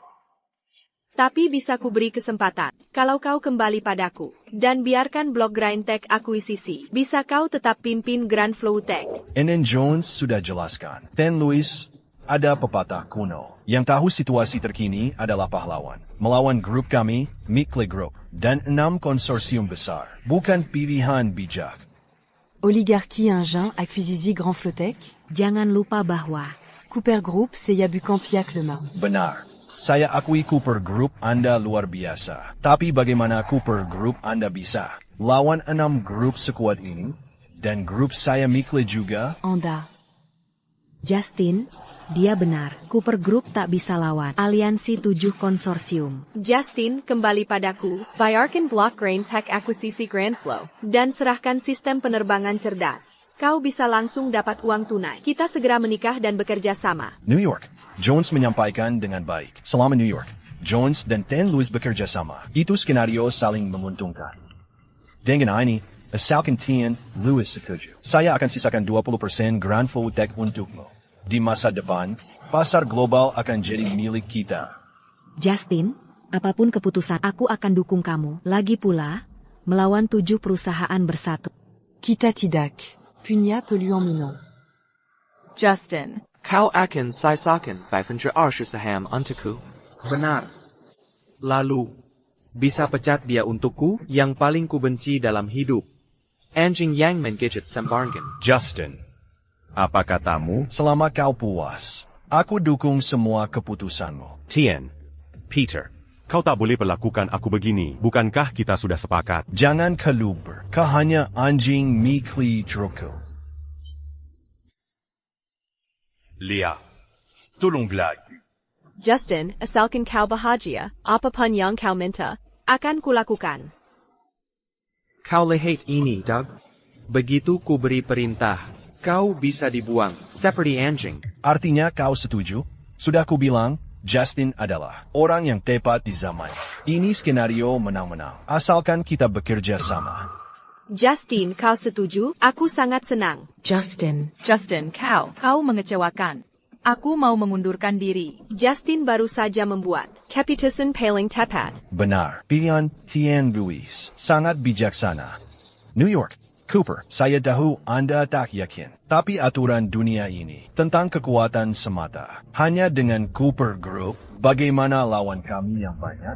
Tapi bisa kuberi kesempatan, kalau kau kembali padaku, dan biarkan Block Grind Tech akuisisi, bisa kau tetap pimpin Grand Flowtech. NN Jones sudah jelaskan. Ten Louis, ada pepatah kuno. Yang tahu situasi terkini adalah pahlawan. Melawan grup kami, Mikle Group, dan 6 konsorsium besar. Bukan pilihan bijak. Oligarchie Ingin acquisisi Grand Flowtech. Jangan lupa bahwa Cooper Group c'est Yabukan Piac Le Mans. Benar. Saya akui Cooper Group Anda luar biasa. Tapi bagaimana Cooper Group Anda bisa lawan 6 grup sekuat ini? Dan grup saya Mikle juga? Anda. Justin, dia benar. Cooper Group tak bisa lawan aliansi 7 konsorsium. Justin, kembali padaku, bayarkan Block Grind Tech akuisisi Grand Flow, dan serahkan sistem penerbangan cerdas. Kau bisa langsung dapat uang tunai. Kita segera menikah dan bekerja sama. New York. Jones menyampaikan dengan baik. Selama New York, Jones dan Ten Louis bekerja sama. Itu skenario saling menguntungkan. Dengan ini, asalkan Ten Louis setuju, saya akan sisakan 20% Grand Flowtech untukmu. Di masa depan, pasar global akan jadi milik kita. Justin, apapun keputusan, aku akan dukung kamu. Lagi pula, melawan 7 perusahaan bersatu. Kita tidak. Punya peluang minum. Justin. Kau akan sisakan 20% saham untukku? Benar. Lalu, bisa pecat dia untukku yang paling kubenci dalam hidup. Anjing yang menggigit sembarangan. Justin, apa katamu? Selama kau puas, aku dukung semua keputusanmu. Tien, Peter, kau tak boleh perlakukan aku begini. Bukankah kita sudah sepakat? Jangan keluber, kau hanya anjing Mikle Droko. Leah, tolong blague. Justin, asalkan kau bahagia, apapun yang kau minta, akan kulakukan. Kau lihat ini, Doug. Begitu ku beri perintah, kau bisa dibuang, seperti anjing. Artinya kau setuju? Sudah ku bilang, Justin adalah orang yang tepat di zaman. Ini skenario menang-menang, asalkan kita bekerja sama. Justin, kau setuju? Aku sangat senang. Justin, kau mengecewakan. Aku mau mengundurkan diri. Justin baru saja membuat keputusan paling tepat. Benar, pilihan Tien Louis sangat bijaksana. New York, Cooper, saya tahu Anda tak yakin. Tapi aturan dunia ini tentang kekuatan semata. Hanya dengan Cooper Group, bagaimana lawan kami yang banyak?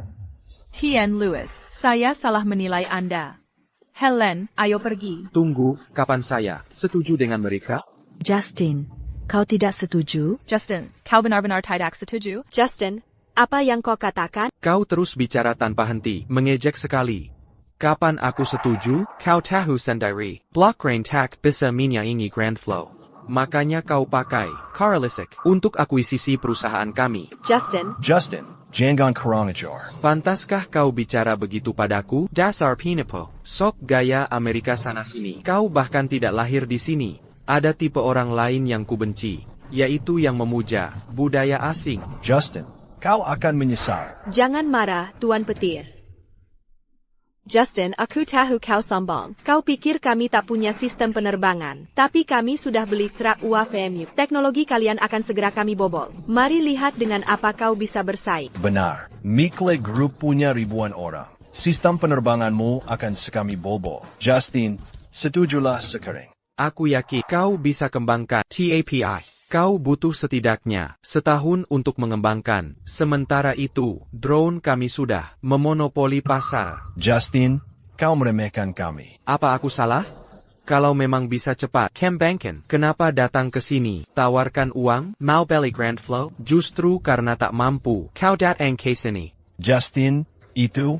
Tien Louis, saya salah menilai Anda. Helen, ayo pergi. Tunggu, kapan saya setuju dengan mereka? Justin, kau tidak setuju? Justin, kau benar-benar tidak setuju? Justin, apa yang kau katakan? Kau terus bicara tanpa henti, mengejek sekali. Kapan aku setuju? Kau tahu sendiri, Block Grind Tech bisa menyaingi Grand Flow. Makanya kau pakai Karalisik untuk akuisisi perusahaan kami. Justin, jangan kurang ajar. Pantaskah kau bicara begitu padaku? Dasar pinipo, sok gaya Amerika sana-sini. Kau bahkan tidak lahir di sini. Ada tipe orang lain yang kubenci, yaitu yang memuja budaya asing. Justin, kau akan menyesal. Jangan marah, Tuan Petir. Justin, aku tahu kau sombong. Kau pikir kami tak punya sistem penerbangan. Tapi kami sudah beli cerak UAVMU. Teknologi kalian akan segera kami bobol. Mari lihat dengan apa kau bisa bersaing. Benar. Mikle Group punya ribuan orang. Sistem penerbanganmu akan sekami bobol. Justin, setujulah sekarang. Aku yakin kau bisa kembangkan TAPI. Kau butuh setidaknya setahun untuk mengembangkan. Sementara itu, drone kami sudah memonopoli pasar. Justin, kau meremehkan kami. Apa aku salah? Kalau memang bisa cepat kembangkan, kenapa datang ke sini? Tawarkan uang, mau beli Grand Flow? Justru karena tak mampu, kau datang ke sini. Justin, itu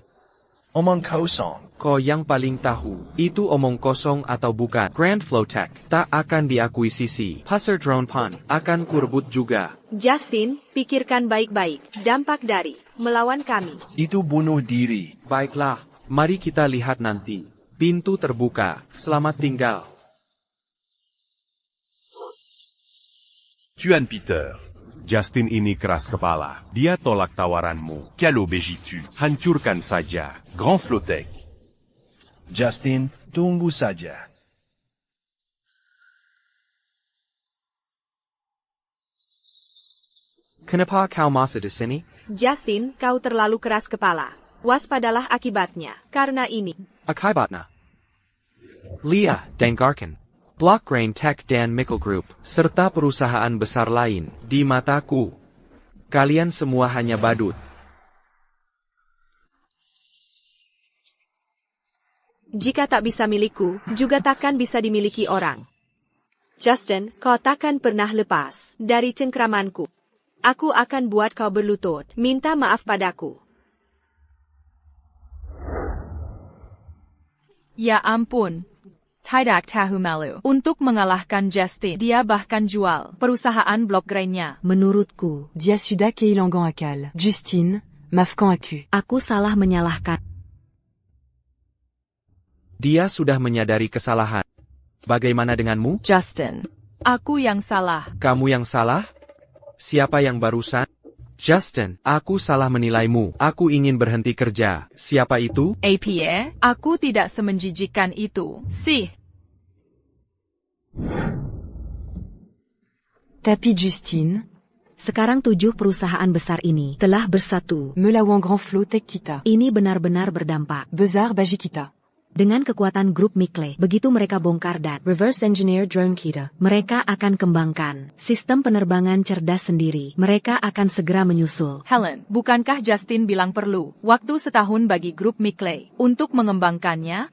omong kosong. Kau yang paling tahu, itu omong kosong atau bukan. Grand Flowtech tak akan diakuisisi. Pasar drone pun akan kurebut juga. Justin, pikirkan baik-baik. Dampak dari melawan kami. Itu bunuh diri. Baiklah, mari kita lihat nanti. Pintu terbuka. Selamat tinggal. Tuan Peter. Justin ini keras kepala. Dia tolak tawaranmu. Calo Begitu. Hancurkan saja. Grand Flowtech. Justin, tunggu saja. Kenapa kau masih di sini? Justin, kau terlalu keras kepala. Waspadalah akibatnya. Karena ini. Akibatnya. Leah, dengarkan. Blockgrain Tech dan Mickle Group, serta perusahaan besar lain, di mataku. Kalian semua hanya badut. Jika tak bisa milikku, juga takkan bisa dimiliki orang. Justin, kau takkan pernah lepas dari cengkramanku. Aku akan buat kau berlutut, minta maaf padaku. Ya ampun. Tidak tahu malu. Untuk mengalahkan Justin, dia bahkan jual perusahaan Blockgrain-nya. Menurutku, dia sudah kehilangan akal. Justine, maafkan aku. Aku salah menyalahkan. Dia sudah menyadari kesalahan. Bagaimana denganmu? Justin. Aku yang salah. Kamu yang salah? Siapa yang barusan? Justin, aku salah menilaimu. Aku ingin berhenti kerja. Siapa itu? APA, aku tidak semenjijikan itu. Sih. Tapi Justine, sekarang 7 perusahaan besar ini telah bersatu. melawan Grand Flowtech kita. Ini benar-benar berdampak. Besar bagi kita. Dengan kekuatan grup Mickle, begitu mereka bongkar dan reverse engineer drone kita, mereka akan kembangkan sistem penerbangan cerdas sendiri. Mereka akan segera menyusul. Helen, bukankah Justin bilang perlu waktu setahun bagi grup Mickle untuk mengembangkannya?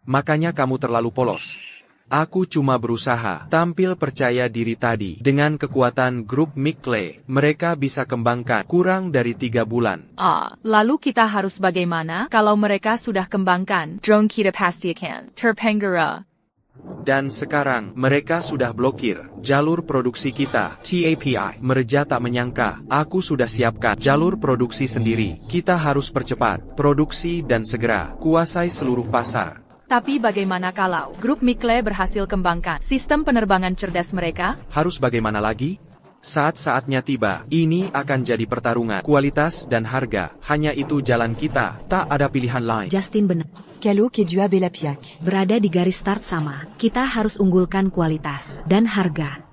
Makanya kamu terlalu polos. Aku cuma berusaha tampil percaya diri tadi. Dengan kekuatan grup Mickle, mereka bisa kembangkan kurang dari 3 bulan. Lalu kita harus bagaimana kalau mereka sudah kembangkan drone kita pastikan terpenggara? Dan sekarang, mereka sudah blokir jalur produksi kita. TAPI, Mereja tak menyangka, aku sudah siapkan jalur produksi sendiri. Kita harus percepat produksi dan segera kuasai seluruh pasar. Tapi bagaimana kalau grup Mickle berhasil kembangkan sistem penerbangan cerdas mereka? Harus bagaimana lagi? Saat-saatnya tiba, ini akan jadi pertarungan kualitas dan harga. Hanya itu jalan kita, tak ada pilihan lain. Justin benar. Calo que Dieu la piac. Berada di garis start sama, kita harus unggulkan kualitas dan harga.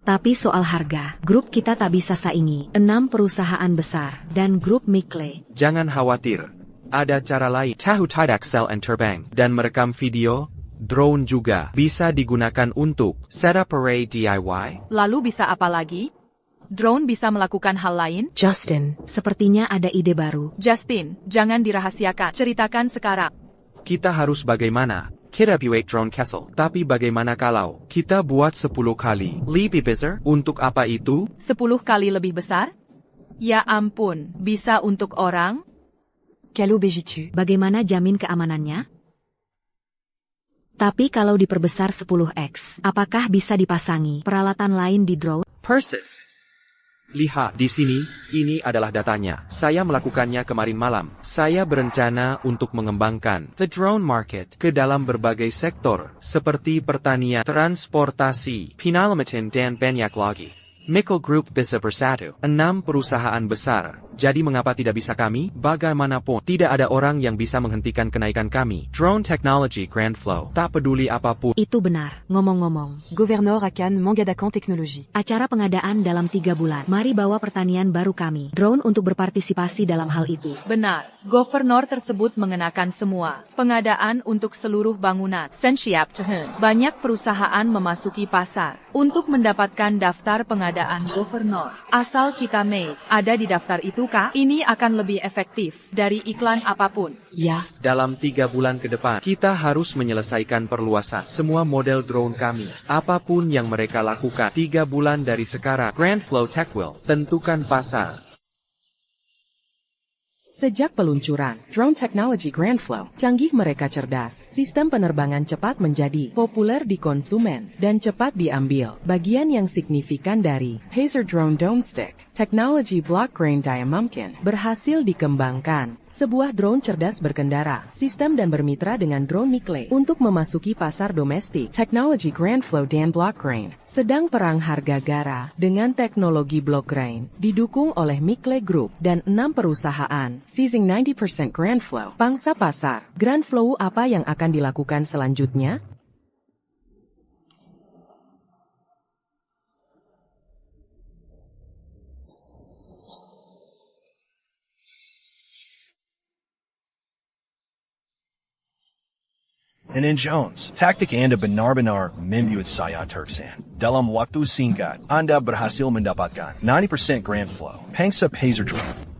Tapi soal harga, grup kita tak bisa saingi 6 perusahaan besar dan grup Mickle. Jangan khawatir. Ada cara lain. Tahu tidak sel and terbang dan merekam video, drone juga bisa digunakan untuk setup array DIY. Lalu bisa apa lagi? Drone bisa melakukan hal lain? Justin, sepertinya ada ide baru. Justin, jangan dirahasiakan. Ceritakan sekarang. Kita harus bagaimana? Kita buat drone Kessel. Tapi bagaimana kalau kita buat 10 kali lebih besar? Untuk apa itu? 10 kali lebih besar? Ya ampun, bisa untuk orang? Calo Begitu. Bagaimana jamin keamanannya? Tapi kalau diperbesar 10x, apakah bisa dipasangi peralatan lain di drone? Persis. Lihat di sini, ini adalah datanya. Saya melakukannya kemarin malam. Saya berencana untuk mengembangkan the drone market ke dalam berbagai sektor, seperti pertanian, transportasi, penyelamatan dan banyak lagi. Mickle Group bisa bersatu, 6 perusahaan besar. Jadi mengapa tidak bisa kami? Bagaimanapun, tidak ada orang yang bisa menghentikan kenaikan kami. Drone Technology Grand Flow, tak peduli apapun. Itu benar. Ngomong-ngomong, Gouverneur akan mengadakan teknologi. Acara pengadaan dalam 3 bulan. Mari bawa pertanian baru kami. Drone untuk berpartisipasi dalam hal itu. Benar. Governor tersebut mengenakan semua pengadaan untuk seluruh bangunan. Sensiap Tehun. Banyak perusahaan memasuki pasar untuk mendapatkan daftar pengadaan governor. Asal kita made ada di daftar itu kah? Ini akan lebih efektif dari iklan apapun. Ya. Dalam 3 bulan ke depan, kita harus menyelesaikan perluasan semua model drone kami. Apapun yang mereka lakukan 3 bulan dari sekarang, Grand Flow Tech will tentukan pasar. Sejak peluncuran drone technology Grand Flow, canggih mereka cerdas. Sistem penerbangan cepat menjadi populer di konsumen dan cepat diambil bagian yang signifikan dari Pacer Drone Dome Stick. Teknologi block grain Diamumkin berhasil dikembangkan. Sebuah drone cerdas berkendara, sistem dan bermitra dengan drone Mikle untuk memasuki pasar domestik. Teknologi Grand Flow dan Block Grain sedang perang harga gara dengan teknologi block grain didukung oleh Mikle Group dan 6 perusahaan. Seizing 90% Grand Flow. Pangsa pasar. Grand Flow apa yang akan dilakukan selanjutnya? And Jones, taktik Anda benar-benar membuat saya terkesan. Dalam waktu singkat, Anda berhasil mendapatkan 90% Grand Flow. Pangsa Pacer Drone.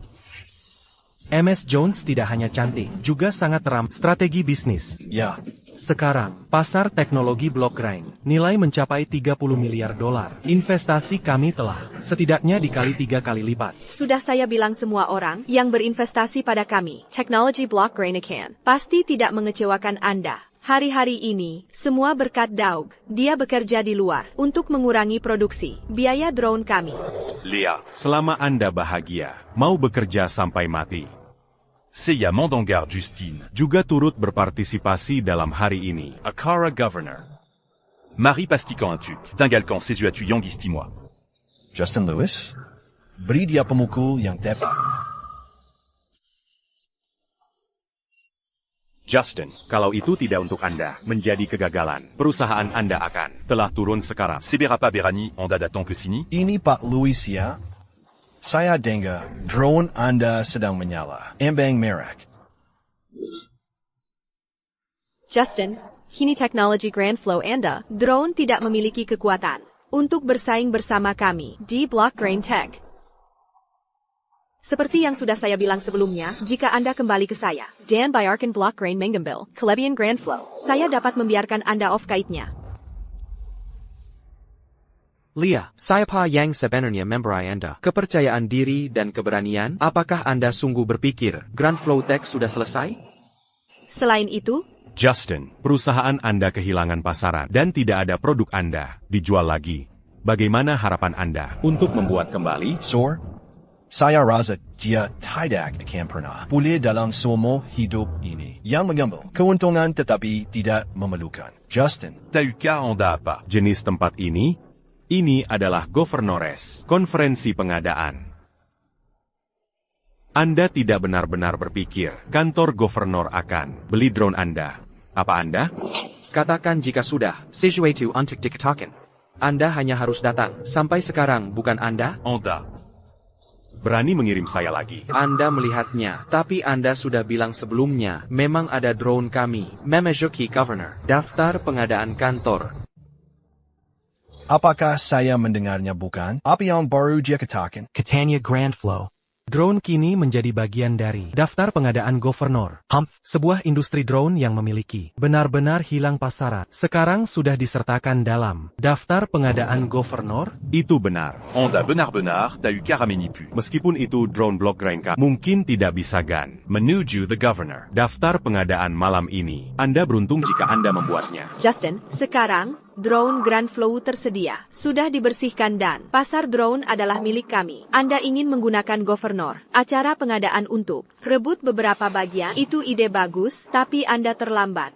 MS Jones tidak hanya cantik, juga sangat ramah strategi bisnis. Ya. Sekarang, pasar teknologi blockchain nilai mencapai 30 miliar dolar. Investasi kami telah setidaknya dikali 3 kali lipat. Sudah saya bilang semua orang yang berinvestasi pada kami, teknologi blockchain akan pasti tidak mengecewakan Anda. Hari-hari ini, semua berkat Daug. Dia bekerja di luar untuk mengurangi produksi biaya drone kami. Leah, selama Anda bahagia, mau bekerja sampai mati. Seiya Mandangard Justine, juga turut berpartisipasi dalam hari ini. Akara Governor. Marie Pastikan Antuk, Tingalkan Sesuatu Yang Istimois. Justin Lewis, beri dia pemukul yang tepat. Justin, kalau itu tidak untuk Anda, menjadi kegagalan. Perusahaan Anda akan telah turun sekarang. Seberapa berani Anda datang ke sini? Ini Pak Louis ya. Saya dengar drone Anda sedang menyala. Embang merak. Justin, kini teknologi Grand Flow Anda, drone tidak memiliki kekuatan untuk bersaing bersama kami di Block Grain Tech. Seperti yang sudah saya bilang sebelumnya, jika Anda kembali ke saya, dan bayarkan Block Grain Mengambil, kelebihan Grand Flow, saya dapat membiarkan Anda off kaitnya. Leah, siapa yang sebenarnya memberi Anda kepercayaan diri dan keberanian? Apakah Anda sungguh berpikir Grand Flow Tech sudah selesai? Selain itu, Justin, perusahaan Anda kehilangan pasaran dan tidak ada produk Anda dijual lagi. Bagaimana harapan Anda untuk membuat kembali? Saya rasa dia tidak akan pernah pulih dalam semua hidup ini. Yang mengambil keuntungan tetapi tidak memerlukan. Justin. Tahukah Anda apa? Jenis tempat ini adalah Governores, konferensi pengadaan. Anda tidak benar-benar berpikir kantor gubernur akan beli drone Anda. Apa Anda? Katakan jika sudah, sesuatu untuk dikatakan. Anda hanya harus datang. Sampai sekarang, bukan Anda? Anda berani mengirim saya lagi. Anda melihatnya, tapi Anda sudah bilang sebelumnya, memang ada drone kami, memasuki Governor, daftar pengadaan kantor. Apakah saya mendengarnya bukan? Apa yang baru dia katakan? Catania Grand Flow. Drone kini menjadi bagian dari daftar pengadaan gubernur. Sebuah industri drone yang memiliki benar-benar hilang pasaran. Sekarang sudah disertakan dalam daftar pengadaan gubernur. Itu benar. Anda benar-benar tahukah menipu. Meskipun itu drone block grain mungkin tidak bisa gan menuju the governor. Daftar pengadaan malam ini. Anda beruntung jika Anda membuatnya. Justin, sekarang drone Grand Flow tersedia, sudah dibersihkan dan pasar drone adalah milik kami. Anda ingin menggunakan gubernur, acara pengadaan untuk rebut beberapa bagian, itu ide bagus, tapi Anda terlambat.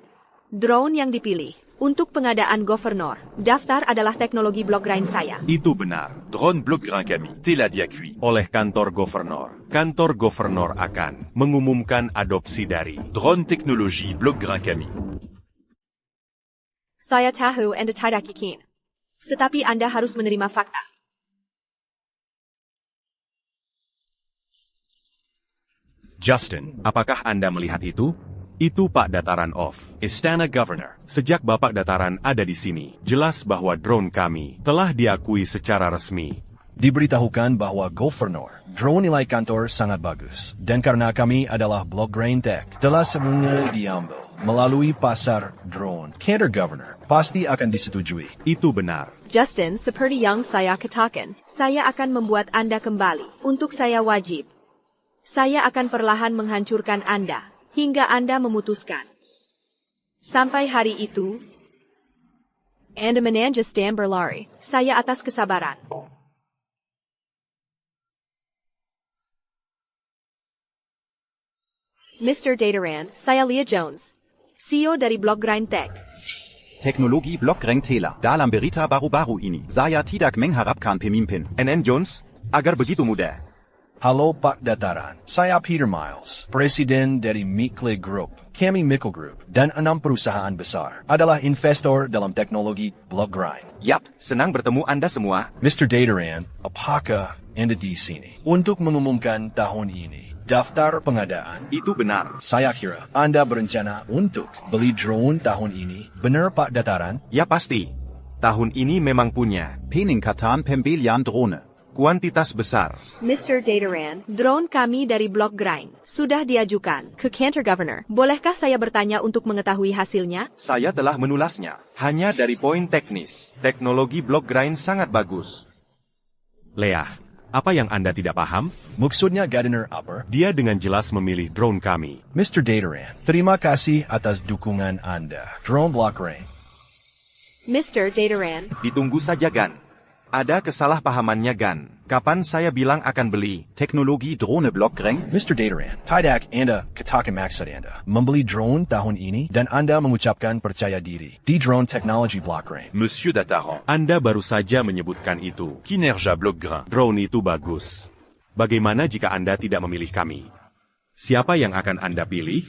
Drone yang dipilih untuk pengadaan gubernur, daftar adalah teknologi block grain saya. Itu benar. Drone block grain kami telah diakui oleh kantor gubernur. Kantor gubernur akan mengumumkan adopsi dari drone teknologi block grain kami. Saya tahu Anda tidak yakin. Tetapi Anda harus menerima fakta. Justin, apakah Anda melihat itu? Itu Pak Dataran of Istana Governor. Sejak Bapak Dataran ada di sini, jelas bahwa drone kami telah diakui secara resmi. Diberitahukan bahwa gubernur, drone nilai kantor sangat bagus. Dan karena kami adalah Block Grain Tech, telah semuanya diambil melalui pasar drone. Kantor governor pasti akan disetujui. Itu benar. Justin, seperti yang saya katakan, saya akan membuat Anda kembali. Untuk saya wajib. Saya akan perlahan menghancurkan Anda, hingga Anda memutuskan. Sampai hari itu, Anda menanjas dan berlari, saya atas kesabaran. Mr. Dataran, saya Leah Jones, CEO dari Block Grind Tech. Teknologi Blockgreng Tela, dalam berita baru-baru ini, saya tidak mengharapkan pemimpin. NN Jones, agar begitu mudah. Halo Pak Dataran, saya Peter Miles, Presiden dari Mikle Group. Kami Mikle Group dan 6 perusahaan besar adalah investor dalam teknologi Block Grind. Yap, senang bertemu Anda semua. Mr. Dataran, apakah Anda di sini untuk mengumumkan tahun ini daftar pengadaan? Itu benar. Saya kira Anda berencana untuk beli drone tahun ini, benar Pak Dataran? Ya pasti. Tahun ini memang punya. Peningkatan pembelian drone. Kuantitas besar. Mr. Dataran, drone kami dari Block Grind sudah diajukan ke Kantor Governor. Bolehkah saya bertanya untuk mengetahui hasilnya? Saya telah menulasnya. Hanya dari poin teknis. Teknologi Block Grind sangat bagus. Leah, apa yang Anda tidak paham? Maksudnya Gardner apa? Dia dengan jelas memilih drone kami. Mr. Dataran, terima kasih atas dukungan Anda. Drone Block Grind. Mr. Dataran, Ditunggu saja Gan. Ada kesalahpahamannya Gan. Kapan saya bilang akan beli? Teknologi drone Blockgreng. Mr. Dataran, tidak Anda katakan maksud Anda membeli drone tahun ini dan Anda mengucapkan percaya diri di drone teknologi Blockgreng. Monsieur Dataran, Anda baru saja menyebutkan itu. Kinerja Blockgreng. Drone itu bagus. Bagaimana jika Anda tidak memilih kami? Siapa yang akan Anda pilih?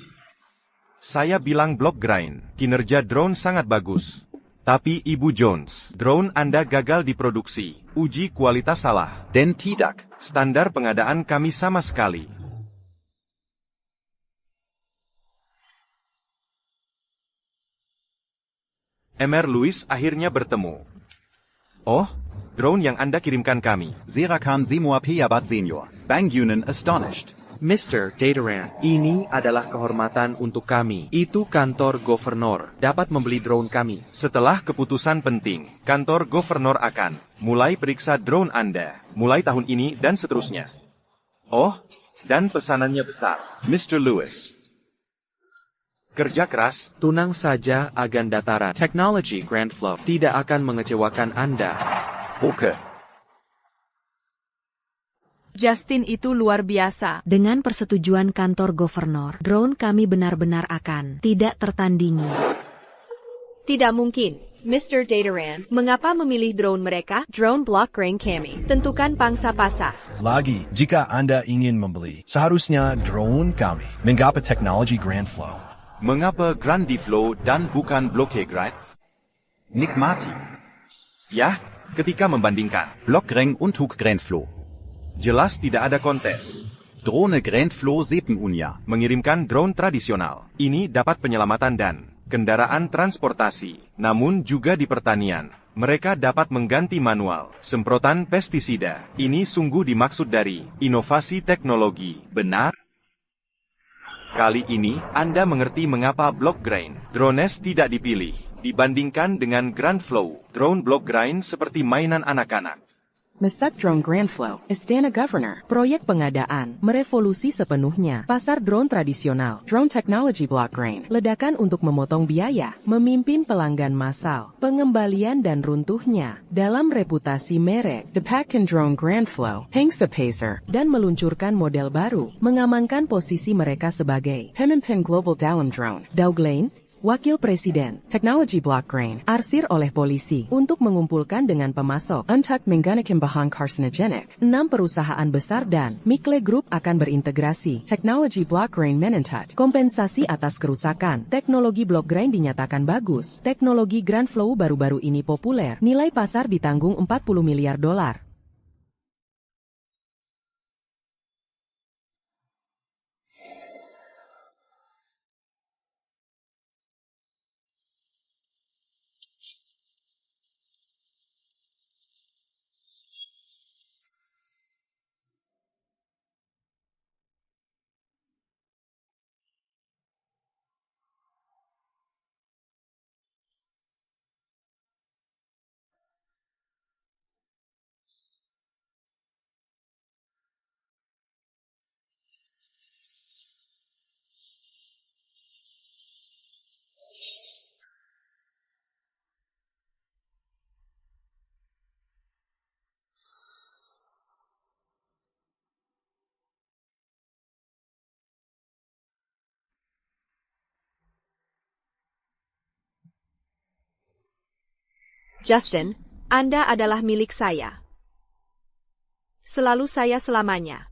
Saya bilang Block Grind. Kinerja drone sangat bagus. Tapi Ibu Jones, drone Anda gagal diproduksi. Uji kualitas salah. Dan tidak. Standar pengadaan kami sama sekali. Emer Lewis akhirnya bertemu. Oh, drone yang Anda kirimkan kami. Zerakan semua pejabat senior. Bang Yunan astonished. Mr. Dataran, ini adalah kehormatan untuk kami. Itu kantor gubernur dapat membeli drone kami. Setelah keputusan penting, kantor gubernur akan mulai periksa drone Anda, mulai tahun ini dan seterusnya. Oh, dan pesanannya besar. Mr. Lewis. Kerja keras. Tunang saja agan Dataran. Technology Grand Flow tidak akan mengecewakan Anda. Oke. Justin itu luar biasa. Dengan persetujuan kantor gubernur, drone kami benar-benar akan tidak tertandingi. Tidak mungkin. Mr. Dataran, mengapa memilih drone mereka? Drone Block Grind kami. Tentukan pangsa pasar. Lagi, jika Anda ingin membeli, seharusnya drone kami mengapa teknologi Grand Flow. Mengapa Grandiflow dan bukan Block Grind? Nikmati. Ya, ketika membandingkan. Blockgreng untuk Grandflow. Jelas tidak ada kontes. Drone Grandflow 7 Unia. Mengirimkan drone tradisional. Ini dapat penyelamatan dan kendaraan transportasi, namun juga di pertanian. Mereka dapat mengganti manual, semprotan pestisida. Ini sungguh dimaksud dari inovasi teknologi, benar? Kali ini, Anda mengerti mengapa Block Grind drones tidak dipilih, dibandingkan dengan Grandflow. Drone Block Grind seperti mainan anak-anak. Mesak Drone Grandflow, Istana Governor, proyek pengadaan, merevolusi sepenuhnya pasar drone tradisional, Drone Technology Block Grind, ledakan untuk memotong biaya, memimpin pelanggan massal, pengembalian dan runtuhnya, dalam reputasi merek, Depakan Drone Grandflow, Hanks the Pacer, dan meluncurkan model baru, mengamankan posisi mereka sebagai pemimpin global dalam drone, Doug Lane, Wakil Presiden, Technology Block Grind, arsir oleh polisi untuk mengumpulkan dengan pemasok untuk menggunakan bahan carcinogenic. 6 perusahaan besar dan Mikle Group akan berintegrasi. Technology Block Grind menentat kompensasi atas kerusakan. Teknologi Block Grind dinyatakan bagus. Teknologi Grandflow baru-baru ini populer. Nilai pasar ditanggung 40 miliar dolar. Justin, Anda adalah milik saya. Selalu saya selamanya.